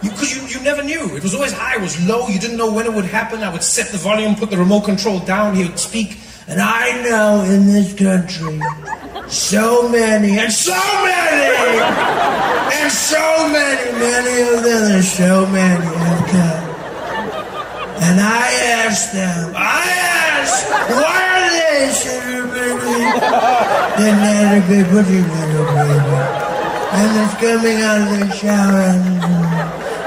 Because you never knew. It was always high, it was low. You didn't know when it would happen. I would set the volume, put the remote control down. He would speak. And I know in this country, so many, and so many, and so many of them, there's so many have come. And I asked them, why are they so many? Then there's a good butcher little baby. And it's coming out of the shower.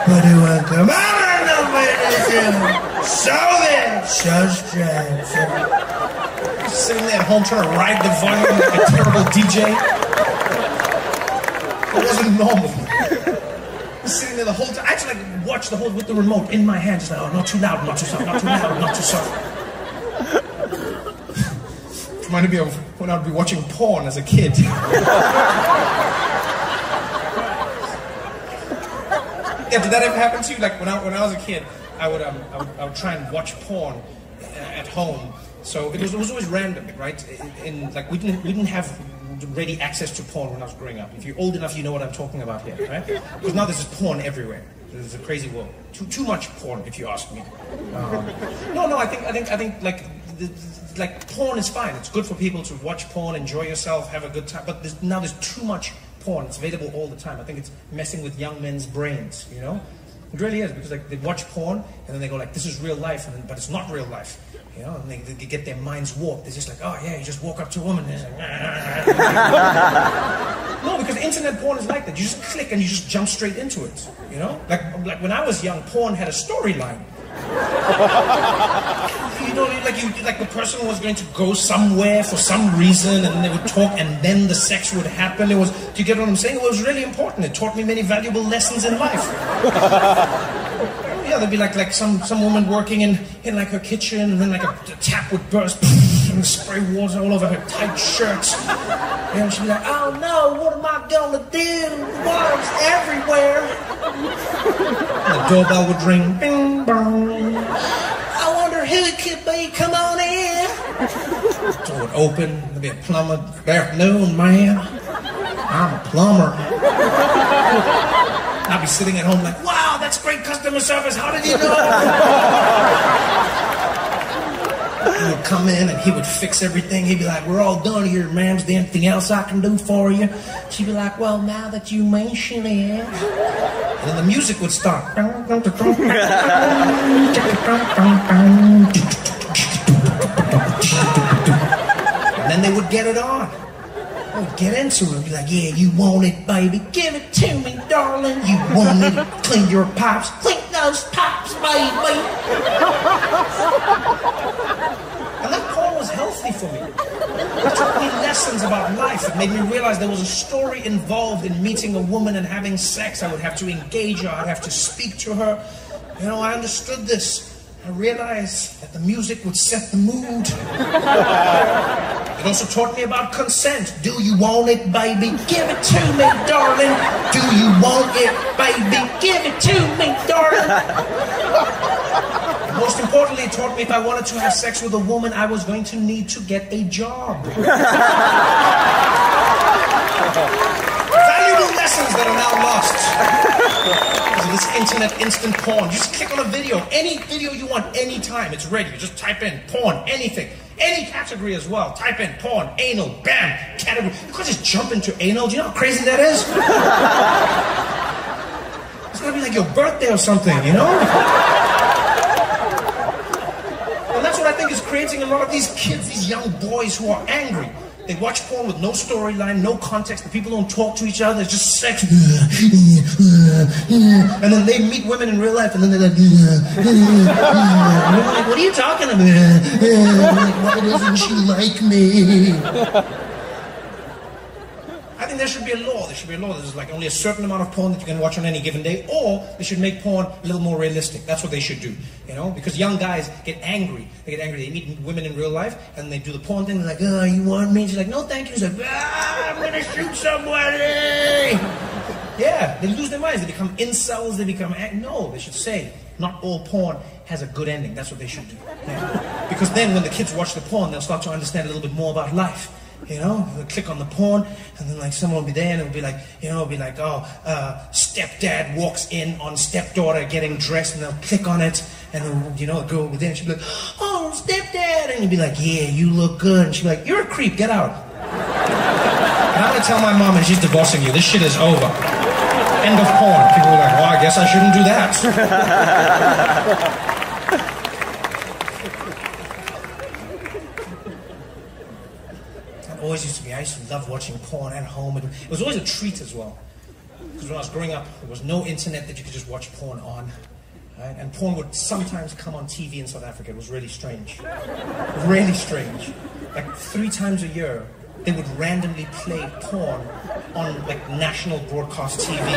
But it won't come out of the window. So then, so strange. Sitting there at home trying to ride the volume like a terrible DJ. It wasn't normal. Sitting there the whole time. I actually like watch the whole with the remote in my hand. Just like, oh, not too loud, not too soft, not too loud, not too soft. Reminded me of when I'd be watching porn as a kid. Yeah, did that ever happen to you? Like when I was a kid, I would try and watch porn at home. So it was always random, right? Like we didn't have ready access to porn when I was growing up. If you're old enough, you know what I'm talking about here, right? Because now there's just porn everywhere. There's a crazy world. Too much porn, if you ask me. No. I think like porn is fine. It's good for people to watch porn, enjoy yourself, have a good time. But now there's too much porn. It's available all the time. I think it's messing with young men's brains. You know, it really is, because like they watch porn and then they go like, "This is real life," but it's not real life. You know, and they get their minds warped. They're just like, oh yeah, you just walk up to a woman and it's like, no, because internet porn is like that. You just click and you just jump straight into it. You know, like when I was young, porn had a storyline. You know, like the person was going to go somewhere for some reason, and they would talk, and then the sex would happen. Do you get what I'm saying? It was really important. It taught me many valuable lessons in life. Yeah, there'd be like some woman working in like her kitchen, and then like a tap would burst and spray water all over her tight shirts. And she'd be like, "Oh no, what am I gonna do? Water's everywhere." And the doorbell would ring, bing bong. I wonder who it could be. Come on in. Door would open. There'd be a plumber. Good afternoon, ma'am. I'm a plumber. I'd be sitting at home like, wow, that's great customer service. How did you know? He would come in and he would fix everything. He'd be like, we're all done here, ma'am. Is there anything else I can do for you? She'd be like, well, now that you mention it. And then the music would start. And then they would get it on. I would get into it and be like, yeah, you want it, baby. Give it to me, darling. You want it. Clean your pipes. Clean those pipes, baby. And that porn was healthy for me. It taught me lessons about life. It made me realize there was a story involved in meeting a woman and having sex. I would have to engage her. I'd have to speak to her. You know, I understood this. I realized that the music would set the mood. It also taught me about consent. Do you want it, baby? Give it to me, darling. Do you want it, baby? Give it to me, darling. Most importantly, it taught me if I wanted to have sex with a woman, I was going to need to get a job. Valuable lessons that are now lost. internet instant porn. You just click on a video, any video you want, anytime, it's ready. You just type in porn, anything. Any category as well. Type in porn, anal, bam, category. You can't just jump into anal. Do you know how crazy that is? It's gonna be like your birthday or something, you know? And that's what I think is creating a lot of these kids, these young boys who are angry. They watch porn with no storyline, no context. The people don't talk to each other. It's just sex. And then they meet women in real life, and then they're like, and they're like, what are you talking about? Like, why doesn't she like me? I think there should be a law. There should be a law that there's like only a certain amount of porn that you can watch on any given day, or they should make porn a little more realistic. That's what they should do, you know? Because young guys get angry. They meet women in real life, and they do the porn thing. They're like, oh, you want me? She's like, no, thank you. He's like, I'm gonna shoot somebody. Yeah, they lose their minds. They become incels. They become no. They should say, not all porn has a good ending. That's what they should do. Yeah? Because then, when the kids watch the porn, they'll start to understand a little bit more about life. You know, they'll click on the porn, and then like someone will be there, and it'll be like, you know, it'll be like, oh, stepdad walks in on stepdaughter getting dressed, and they'll click on it, and then, you know, the girl will be there, and she'll be like, oh, stepdad, and you'll be like, yeah, you look good, and she'll be like, you're a creep, get out. And I'm gonna tell my mom, and she's divorcing you. This shit is over. End of porn. People are like, well, I guess I shouldn't do that. Always used to be. I used to love watching porn at home. It was always a treat as well. Because when I was growing up, there was no internet that you could just watch porn on. Right? And porn would sometimes come on TV in South Africa. It was really strange. Really strange. Like 3 times a year, they would randomly play porn on like national broadcast TV.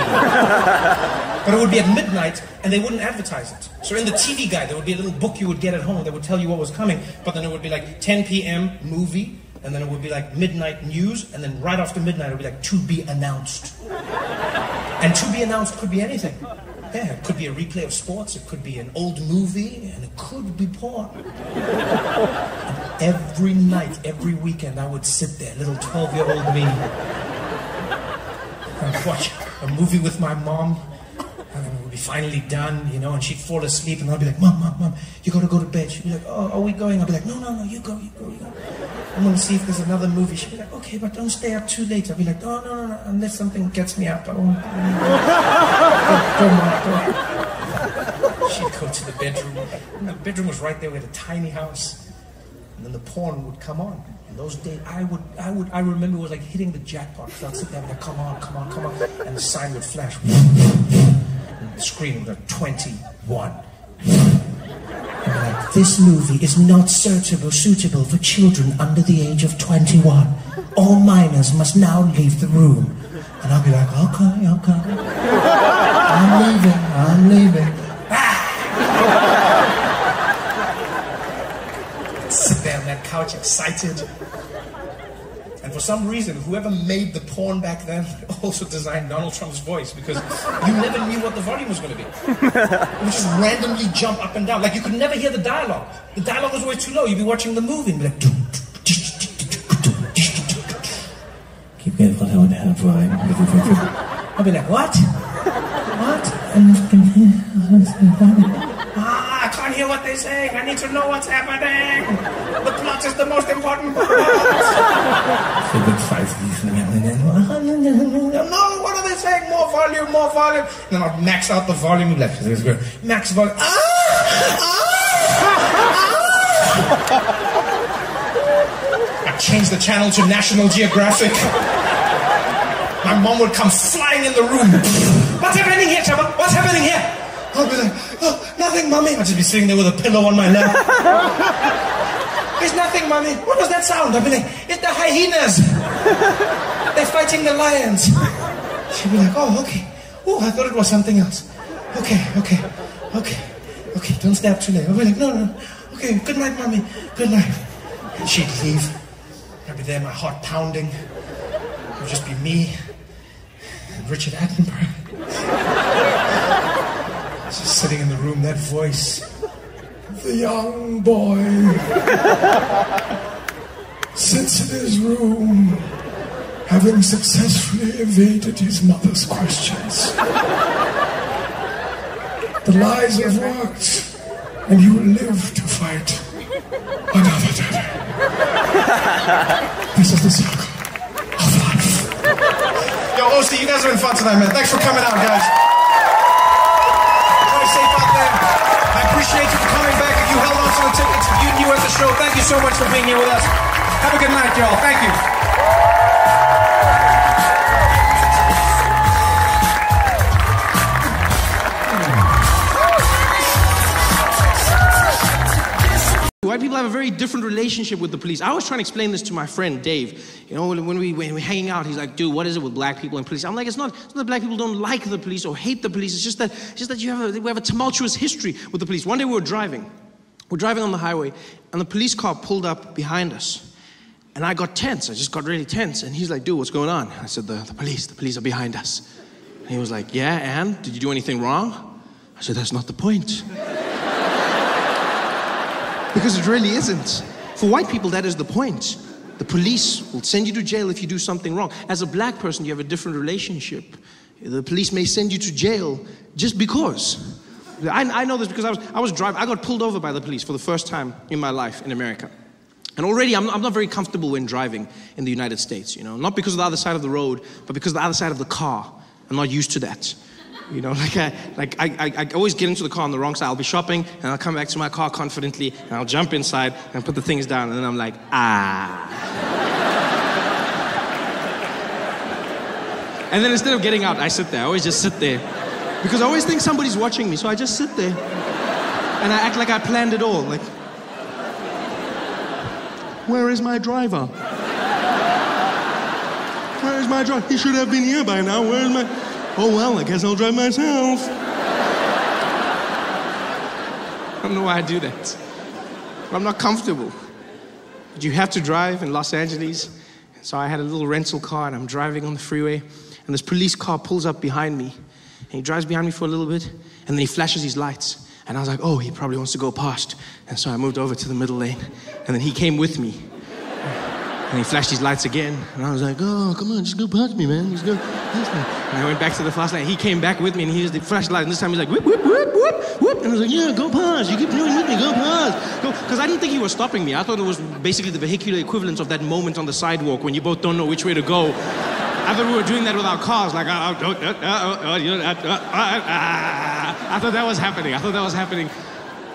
But it would be at midnight, and they wouldn't advertise it. So in the TV guide, there would be a little book you would get at home that would tell you what was coming. But then it would be like 10 p.m. movie, and then it would be like midnight news, and then right after midnight it would be like to be announced. And to be announced could be anything. Yeah, it could be a replay of sports, it could be an old movie, and it could be porn. And every night, every weekend, I would sit there, little 12-year-old me, and watch a movie with my mom. And then we'd be finally done, you know, and she'd fall asleep, and I'd be like, Mom, you gotta go to bed. She'd be like, oh, are we going? I'd be like, no, you go. I'm gonna see if there's another movie. She'd be like, okay, but don't stay up too late. I'd be like, no, unless something gets me up. I won't. Go. She'd go to the bedroom. And the bedroom was right there. We had a tiny house. And then the porn would come on. In those days, I remember it was like hitting the jackpot. So I'd sit there and like, come on. And the sign would flash. And the screen would go 21. Like, this movie is not suitable for children under the age of 21. All minors must now leave the room. And I'll be like, okay. I'm leaving. Sit there on that couch excited. And for some reason, whoever made the porn back then also designed Donald Trump's voice, because you never knew what the volume was going to be. It would just randomly jump up and down. Like, you could never hear the dialogue. The dialogue was always too low. You'd be watching the movie and be like, keep getting what I would have, right? I'd be like, what? I can't hear what they're saying. I need to know what's happening. The plot is the most important part. No, what are they saying? More volume. And then I'll max out the volume. Max volume. I changed the channel to National Geographic. My mom would come flying in the room. What's happening here, Trevor? What's happening here? I'll be like, oh, nothing, Mommy. I'll just be sitting there with a pillow on my lap. There's nothing, Mommy. What was that sound? I'll be like, it's the hyenas. They're fighting the lions. She'll be like, oh, okay. Oh, I thought it was something else. Okay. Don't stay up too late. I'll be like, no. Okay, good night, Mommy. Good night. And she'd leave. I'd be there, my heart pounding. It would just be me and Richard Attenborough. Just sitting in the room, that voice. The young boy sits in his room, having successfully evaded his mother's questions. The lies have worked, and you live to fight another day. This is the circle of life. Yo, OC, you guys are having fun tonight, man. Thanks for coming out, guys. Drive safe out there. I appreciate you for coming back. If you held on to the tickets, if you knew at the show, thank you so much for being here with us. Have a good night, y'all. Thank you. White people have a very different relationship with the police. I was trying to explain this to my friend Dave. You know, when we're hanging out, he's like, dude, what is it with black people and police? I'm like, it's not that black people don't like the police or hate the police. It's just that we have a tumultuous history with the police. One day we were driving. We're driving on the highway, and the police car pulled up behind us. And I got tense. I just got really tense. And he's like, dude, what's going on? I said, the police are behind us. And he was like, yeah, and? Did you do anything wrong? I said, that's not the point. Because it really isn't. For white people, that is the point. The police will send you to jail if you do something wrong. As a black person, you have a different relationship. The police may send you to jail just because. I know this because I was driving. I got pulled over by the police for the first time in my life in America. And already I'm not very comfortable when driving in the United States, you know. Not because of the other side of the road, but because of the other side of the car. I'm not used to that. You know, I always get into the car on the wrong side. I'll be shopping, and I'll come back to my car confidently, and I'll jump inside and put the things down, and then I'm like, ah. And then instead of getting out, I sit there. I always just sit there. Because I always think somebody's watching me, so I just sit there. And I act like I planned it all. Like, where is my driver? Where is my driver? He should have been here by now. Where is my... Oh, well, I guess I'll drive myself. I don't know why I do that. I'm not comfortable. But you have to drive in Los Angeles. So I had a little rental car, and I'm driving on the freeway, and this police car pulls up behind me, and he drives behind me for a little bit, and then he flashes his lights. And I was like, oh, he probably wants to go past. And so I moved over to the middle lane, and then he came with me. And he flashed his lights again, and I was like, oh, come on, just go past me, man. Just go past me. And I went back to the fast lane. He came back with me, and he was the flashlight, and this time he's like, whoop, whoop, whoop, whoop, whoop. And I was like, yeah, go past. You keep doing with me, go past. Because I didn't think he was stopping me. I thought it was basically the vehicular equivalent of that moment on the sidewalk when you both don't know which way to go. I thought we were doing that with our cars, like, I thought that was happening.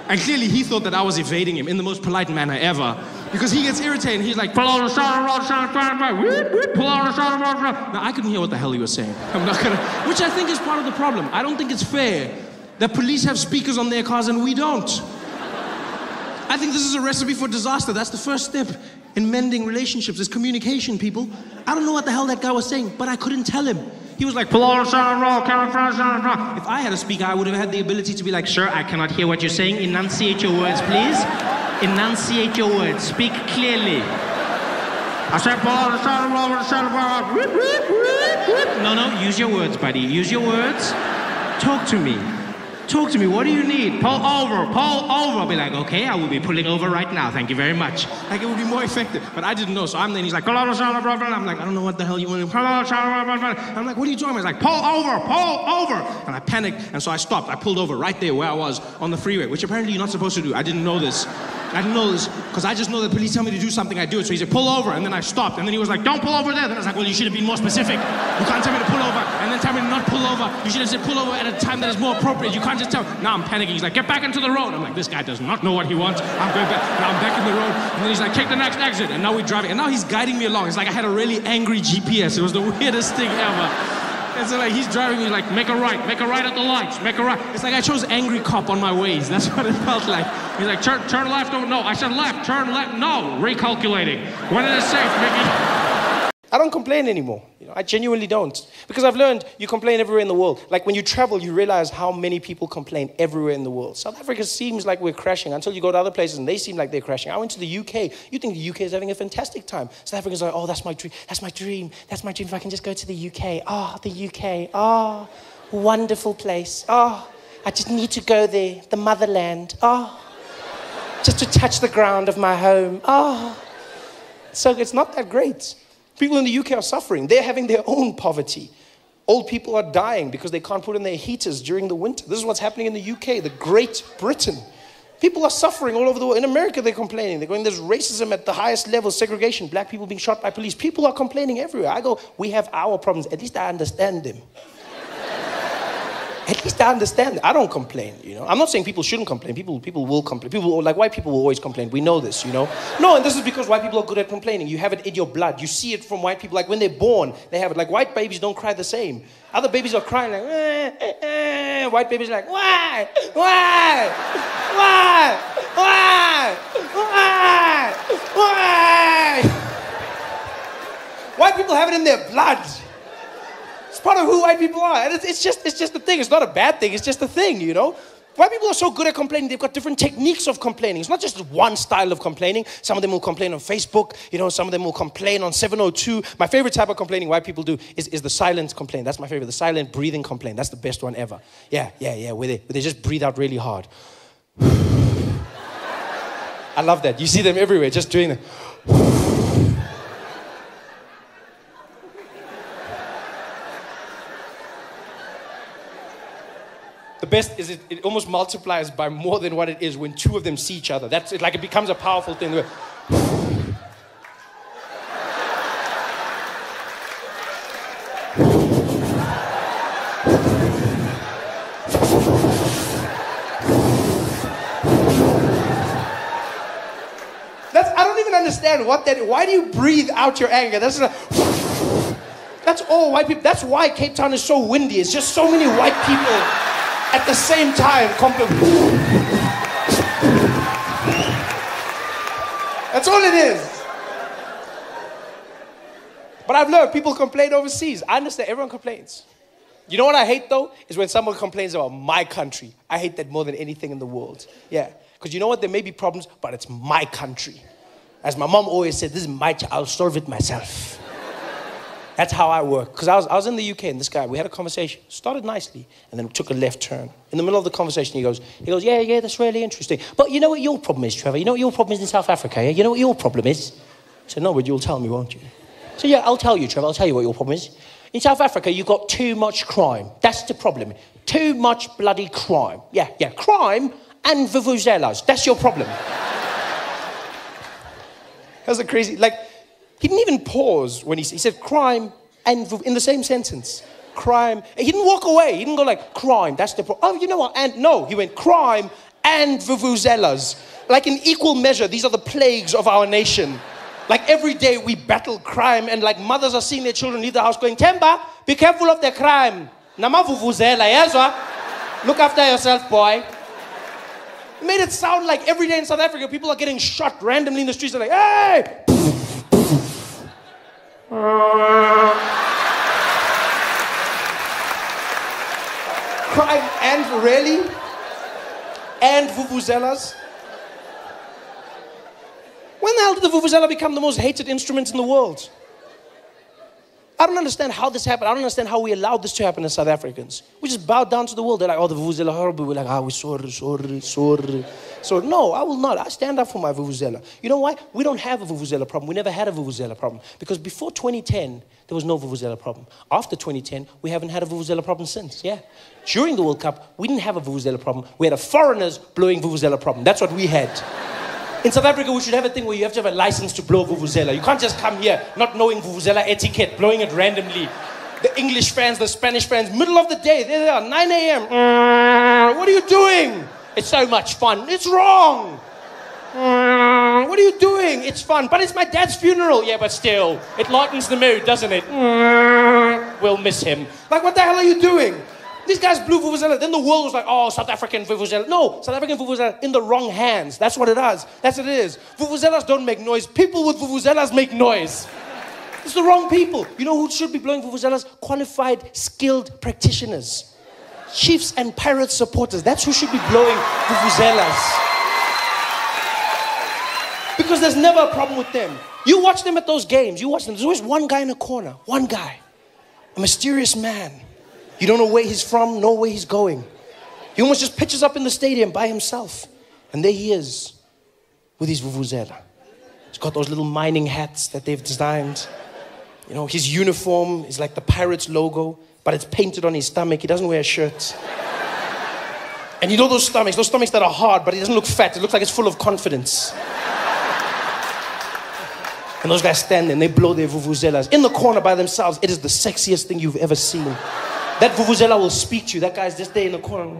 And clearly he thought that I was evading him in the most polite manner ever. Because he gets irritated and he's like, pull on the side of the road, pull on the side of the road. Now, I couldn't hear what the hell he was saying. I'm not gonna, which I think is part of the problem. I don't think it's fair that police have speakers on their cars and we don't. I think this is a recipe for disaster. That's the first step in mending relationships, is communication, people. I don't know what the hell that guy was saying, but I couldn't tell him. He was like, pull on the side of the road, come in front of the road. If I had a speaker, I would have had the ability to be like, sir, I cannot hear what you're saying. Enunciate your words, please. Enunciate your words. Speak clearly. I said, pull on the side of the road. No, use your words, buddy. Use your words. Talk to me. Talk to me. What do you need? Pull over. Pull over. I'll be like, okay, I will be pulling over right now. Thank you very much. Like, it would be more effective. But I didn't know. So I'm then, he's like, pull over. I'm like, I don't know what the hell you want to do. I'm like, what are you talking about? He's like, pull over. And I panicked. And so I stopped. I pulled over right there where I was on the freeway, which apparently you're not supposed to do. I didn't know this. Because I just know that police tell me to do something, I do it. So he said, pull over, and then I stopped. And then he was like, don't pull over there. Then I was like, well, you should have been more specific. You can't tell me to pull over, and then tell me to not pull over. You should have said pull over at a time that is more appropriate. You can't just tell. Now I'm panicking. He's like, get back into the road. I'm like, this guy does not know what he wants. I'm going back. Now I'm back in the road. And then he's like, take the next exit. And now we're driving. And now he's guiding me along. It's like I had a really angry GPS. It was the weirdest thing ever. And so like he's driving me like, make a right at the lights, make a right. It's like I chose angry cop on my ways. That's what it felt like. He's like, turn left, oh no. I said left, turn left, no. Recalculating. When it is safe, Mickey. I don't complain anymore. You know, I genuinely don't. Because I've learned you complain everywhere in the world. Like when you travel, you realize how many people complain everywhere in the world. South Africa seems like we're crashing until you go to other places and they seem like they're crashing. I went to the UK. You think the UK is having a fantastic time. South Africa's like, oh, that's my dream. That's my dream. That's my dream if I can just go to the UK. Oh, the UK. Oh, wonderful place. Oh, I just need to go there. The motherland. Oh, just to touch the ground of my home. Oh, so it's not that great. People in the UK are suffering. They're having their own poverty. Old people are dying because they can't put in their heaters during the winter. This is what's happening in the UK, the Great Britain. People are suffering all over the world. In America, they're complaining. They're going, there's racism at the highest level, segregation, black people being shot by police. People are complaining everywhere. I go, we have our problems. At least I understand them. At least I understand. I don't complain, you know. I'm not saying people shouldn't complain. People will complain. Like white people will always complain. We know this, you know. No, and this is because white people are good at complaining. You have it in your blood. You see it from white people. Like when they're born, they have it. Like white babies don't cry the same. Other babies are crying like, White babies are like, why? Why? Why? Why? Why? Why? White people have it in their blood. It's part of who white people are. And it's just a thing. It's not a bad thing. It's just a thing, you know. White people are so good at complaining. They've got different techniques of complaining. It's not just one style of complaining. Some of them will complain on Facebook. You know, some of them will complain on 702. My favorite type of complaining white people do is the silent complaint. That's my favorite. The silent breathing complaint. That's the best one ever. Yeah. Where they just breathe out really hard. I love that. You see them everywhere just doing that. The best is it almost multiplies by more than what it is when two of them see each other. That's it, like it becomes a powerful thing. That's, I don't even understand what that is. Why do you breathe out your anger? That's all white people. That's why Cape Town is so windy. It's just so many white people at the same time. That's all it is. But I've learned people complain overseas. I understand, everyone complains. You know what I hate though? Is when someone complains about my country. I hate that more than anything in the world. Yeah, because you know what? There may be problems, but it's my country. As my mom always said, this is my child, I'll solve it myself. That's how I work. Because I was in the UK and this guy, we had a conversation. Started nicely and then took a left turn. In the middle of the conversation, he goes, yeah, that's really interesting. But you know what your problem is, Trevor? You know what your problem is in South Africa? Yeah? You know what your problem is? I said, no, but you'll tell me, won't you? So yeah, I'll tell you, Trevor. I'll tell you what your problem is. In South Africa, you've got too much crime. That's the problem. Too much bloody crime. Yeah, crime and vuvuzelas. That's your problem. That's a crazy, like, he didn't even pause when he said crime and in the same sentence. Crime. He didn't walk away. He didn't go like, crime, that's the problem. Oh, you know what? And no, he went crime and vuvuzelas. Like in equal measure, these are the plagues of our nation. Like every day we battle crime and like mothers are seeing their children leave the house going, Temba, be careful of the crime. Nama vuvuzela, yezwa? Look after yourself, boy. It made it sound like every day in South Africa, people are getting shot randomly in the streets. They're like, hey! Crime and really? And vuvuzelas? When the hell did the vuvuzela become the most hated instrument in the world? I don't understand how this happened. I don't understand how we allowed this to happen as South Africans. We just bowed down to the world. They're like, oh, the vuvuzela horrible. We're like, we're sorry. So no, I will not. I stand up for my vuvuzela. You know why? We don't have a vuvuzela problem. We never had a vuvuzela problem. Because before 2010, there was no vuvuzela problem. After 2010, we haven't had a vuvuzela problem since, yeah. During the World Cup, we didn't have a vuvuzela problem. We had a foreigners blowing vuvuzela problem. That's what we had. In South Africa, we should have a thing where you have to have a license to blow vuvuzela. You can't just come here not knowing vuvuzela etiquette, blowing it randomly. The English fans, the Spanish fans, middle of the day, there they are, 9 a.m. What are you doing? It's so much fun. It's wrong. What are you doing? It's fun. But it's my dad's funeral. Yeah, but still, it lightens the mood, doesn't it? We'll miss him. Like, what the hell are you doing? These guys blew vuvuzela. Then the world was like, oh, South African vuvuzela. No, South African vuvuzela in the wrong hands. That's what it is. That's what it is. Vuvuzelas don't make noise. People with vuvuzelas make noise. It's the wrong people. You know who should be blowing vuvuzelas? Qualified, skilled practitioners. Chiefs and Pirates supporters. That's who should be blowing vuvuzelas. Because there's never a problem with them. You watch them at those games. You watch them. There's always one guy in a corner. One guy. A mysterious man. You don't know where he's from, know where he's going. He almost just pitches up in the stadium by himself. And there he is with his vuvuzela. He's got those little mining hats that they've designed. You know, his uniform is like the Pirates logo, but it's painted on his stomach. He doesn't wear a shirt. And you know those stomachs that are hard, but it doesn't look fat. It looks like it's full of confidence. And those guys stand there and they blow their vuvuzelas in the corner by themselves. It is the sexiest thing you've ever seen. That vuvuzela will speak to you. That guy's just there in the corner.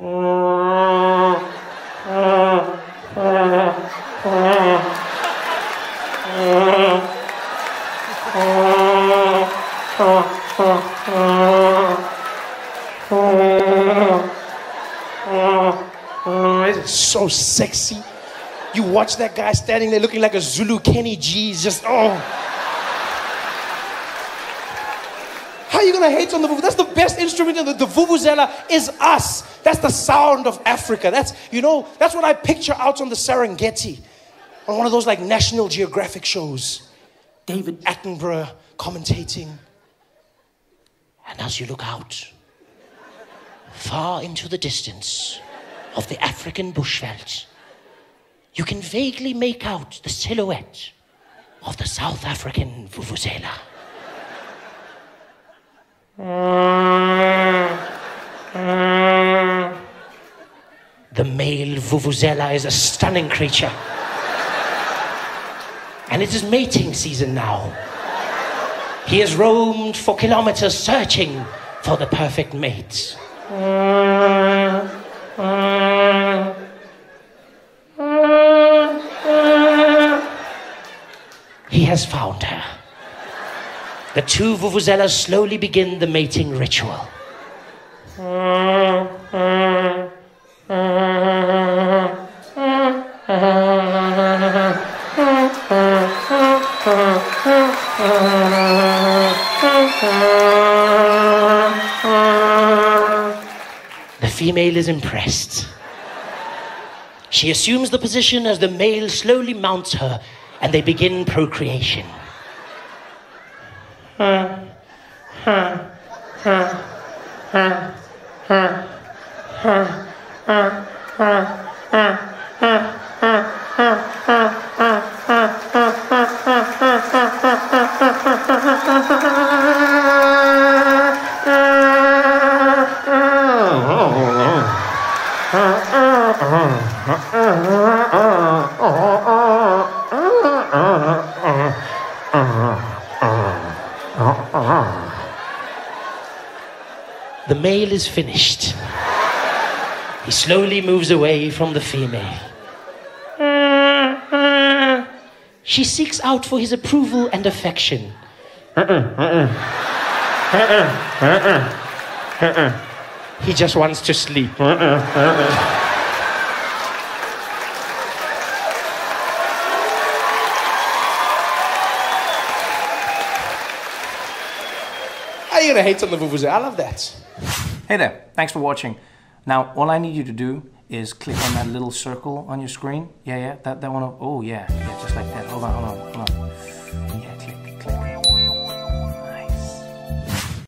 It's so sexy. You watch that guy standing there looking like a Zulu Kenny G. He's just, oh. How are you gonna hate on the vuvuzela? That's the best instrument in the vuvuzela is us. That's the sound of Africa. That's, you know, that's what I picture out on the Serengeti. On one of those like National Geographic shows. David Attenborough commentating. And as you look out, far into the distance of the African bushveld, you can vaguely make out the silhouette of the South African vuvuzela. The male vuvuzela is a stunning creature. And it is mating season now. He has roamed for kilometers searching for the perfect mate. He has found her. The two vuvuzelas slowly begin the mating ritual. The female is impressed. She assumes the position as the male slowly mounts her and they begin procreation. The male is finished. He slowly moves away from the female. She seeks out for his approval and affection. He just wants to sleep. How are you gonna hate on the vuvuzela? I love that. Hey there, thanks for watching. Now, all I need you to do is click on that little circle on your screen. Yeah, that one. Oh, yeah, just like that. Hold on.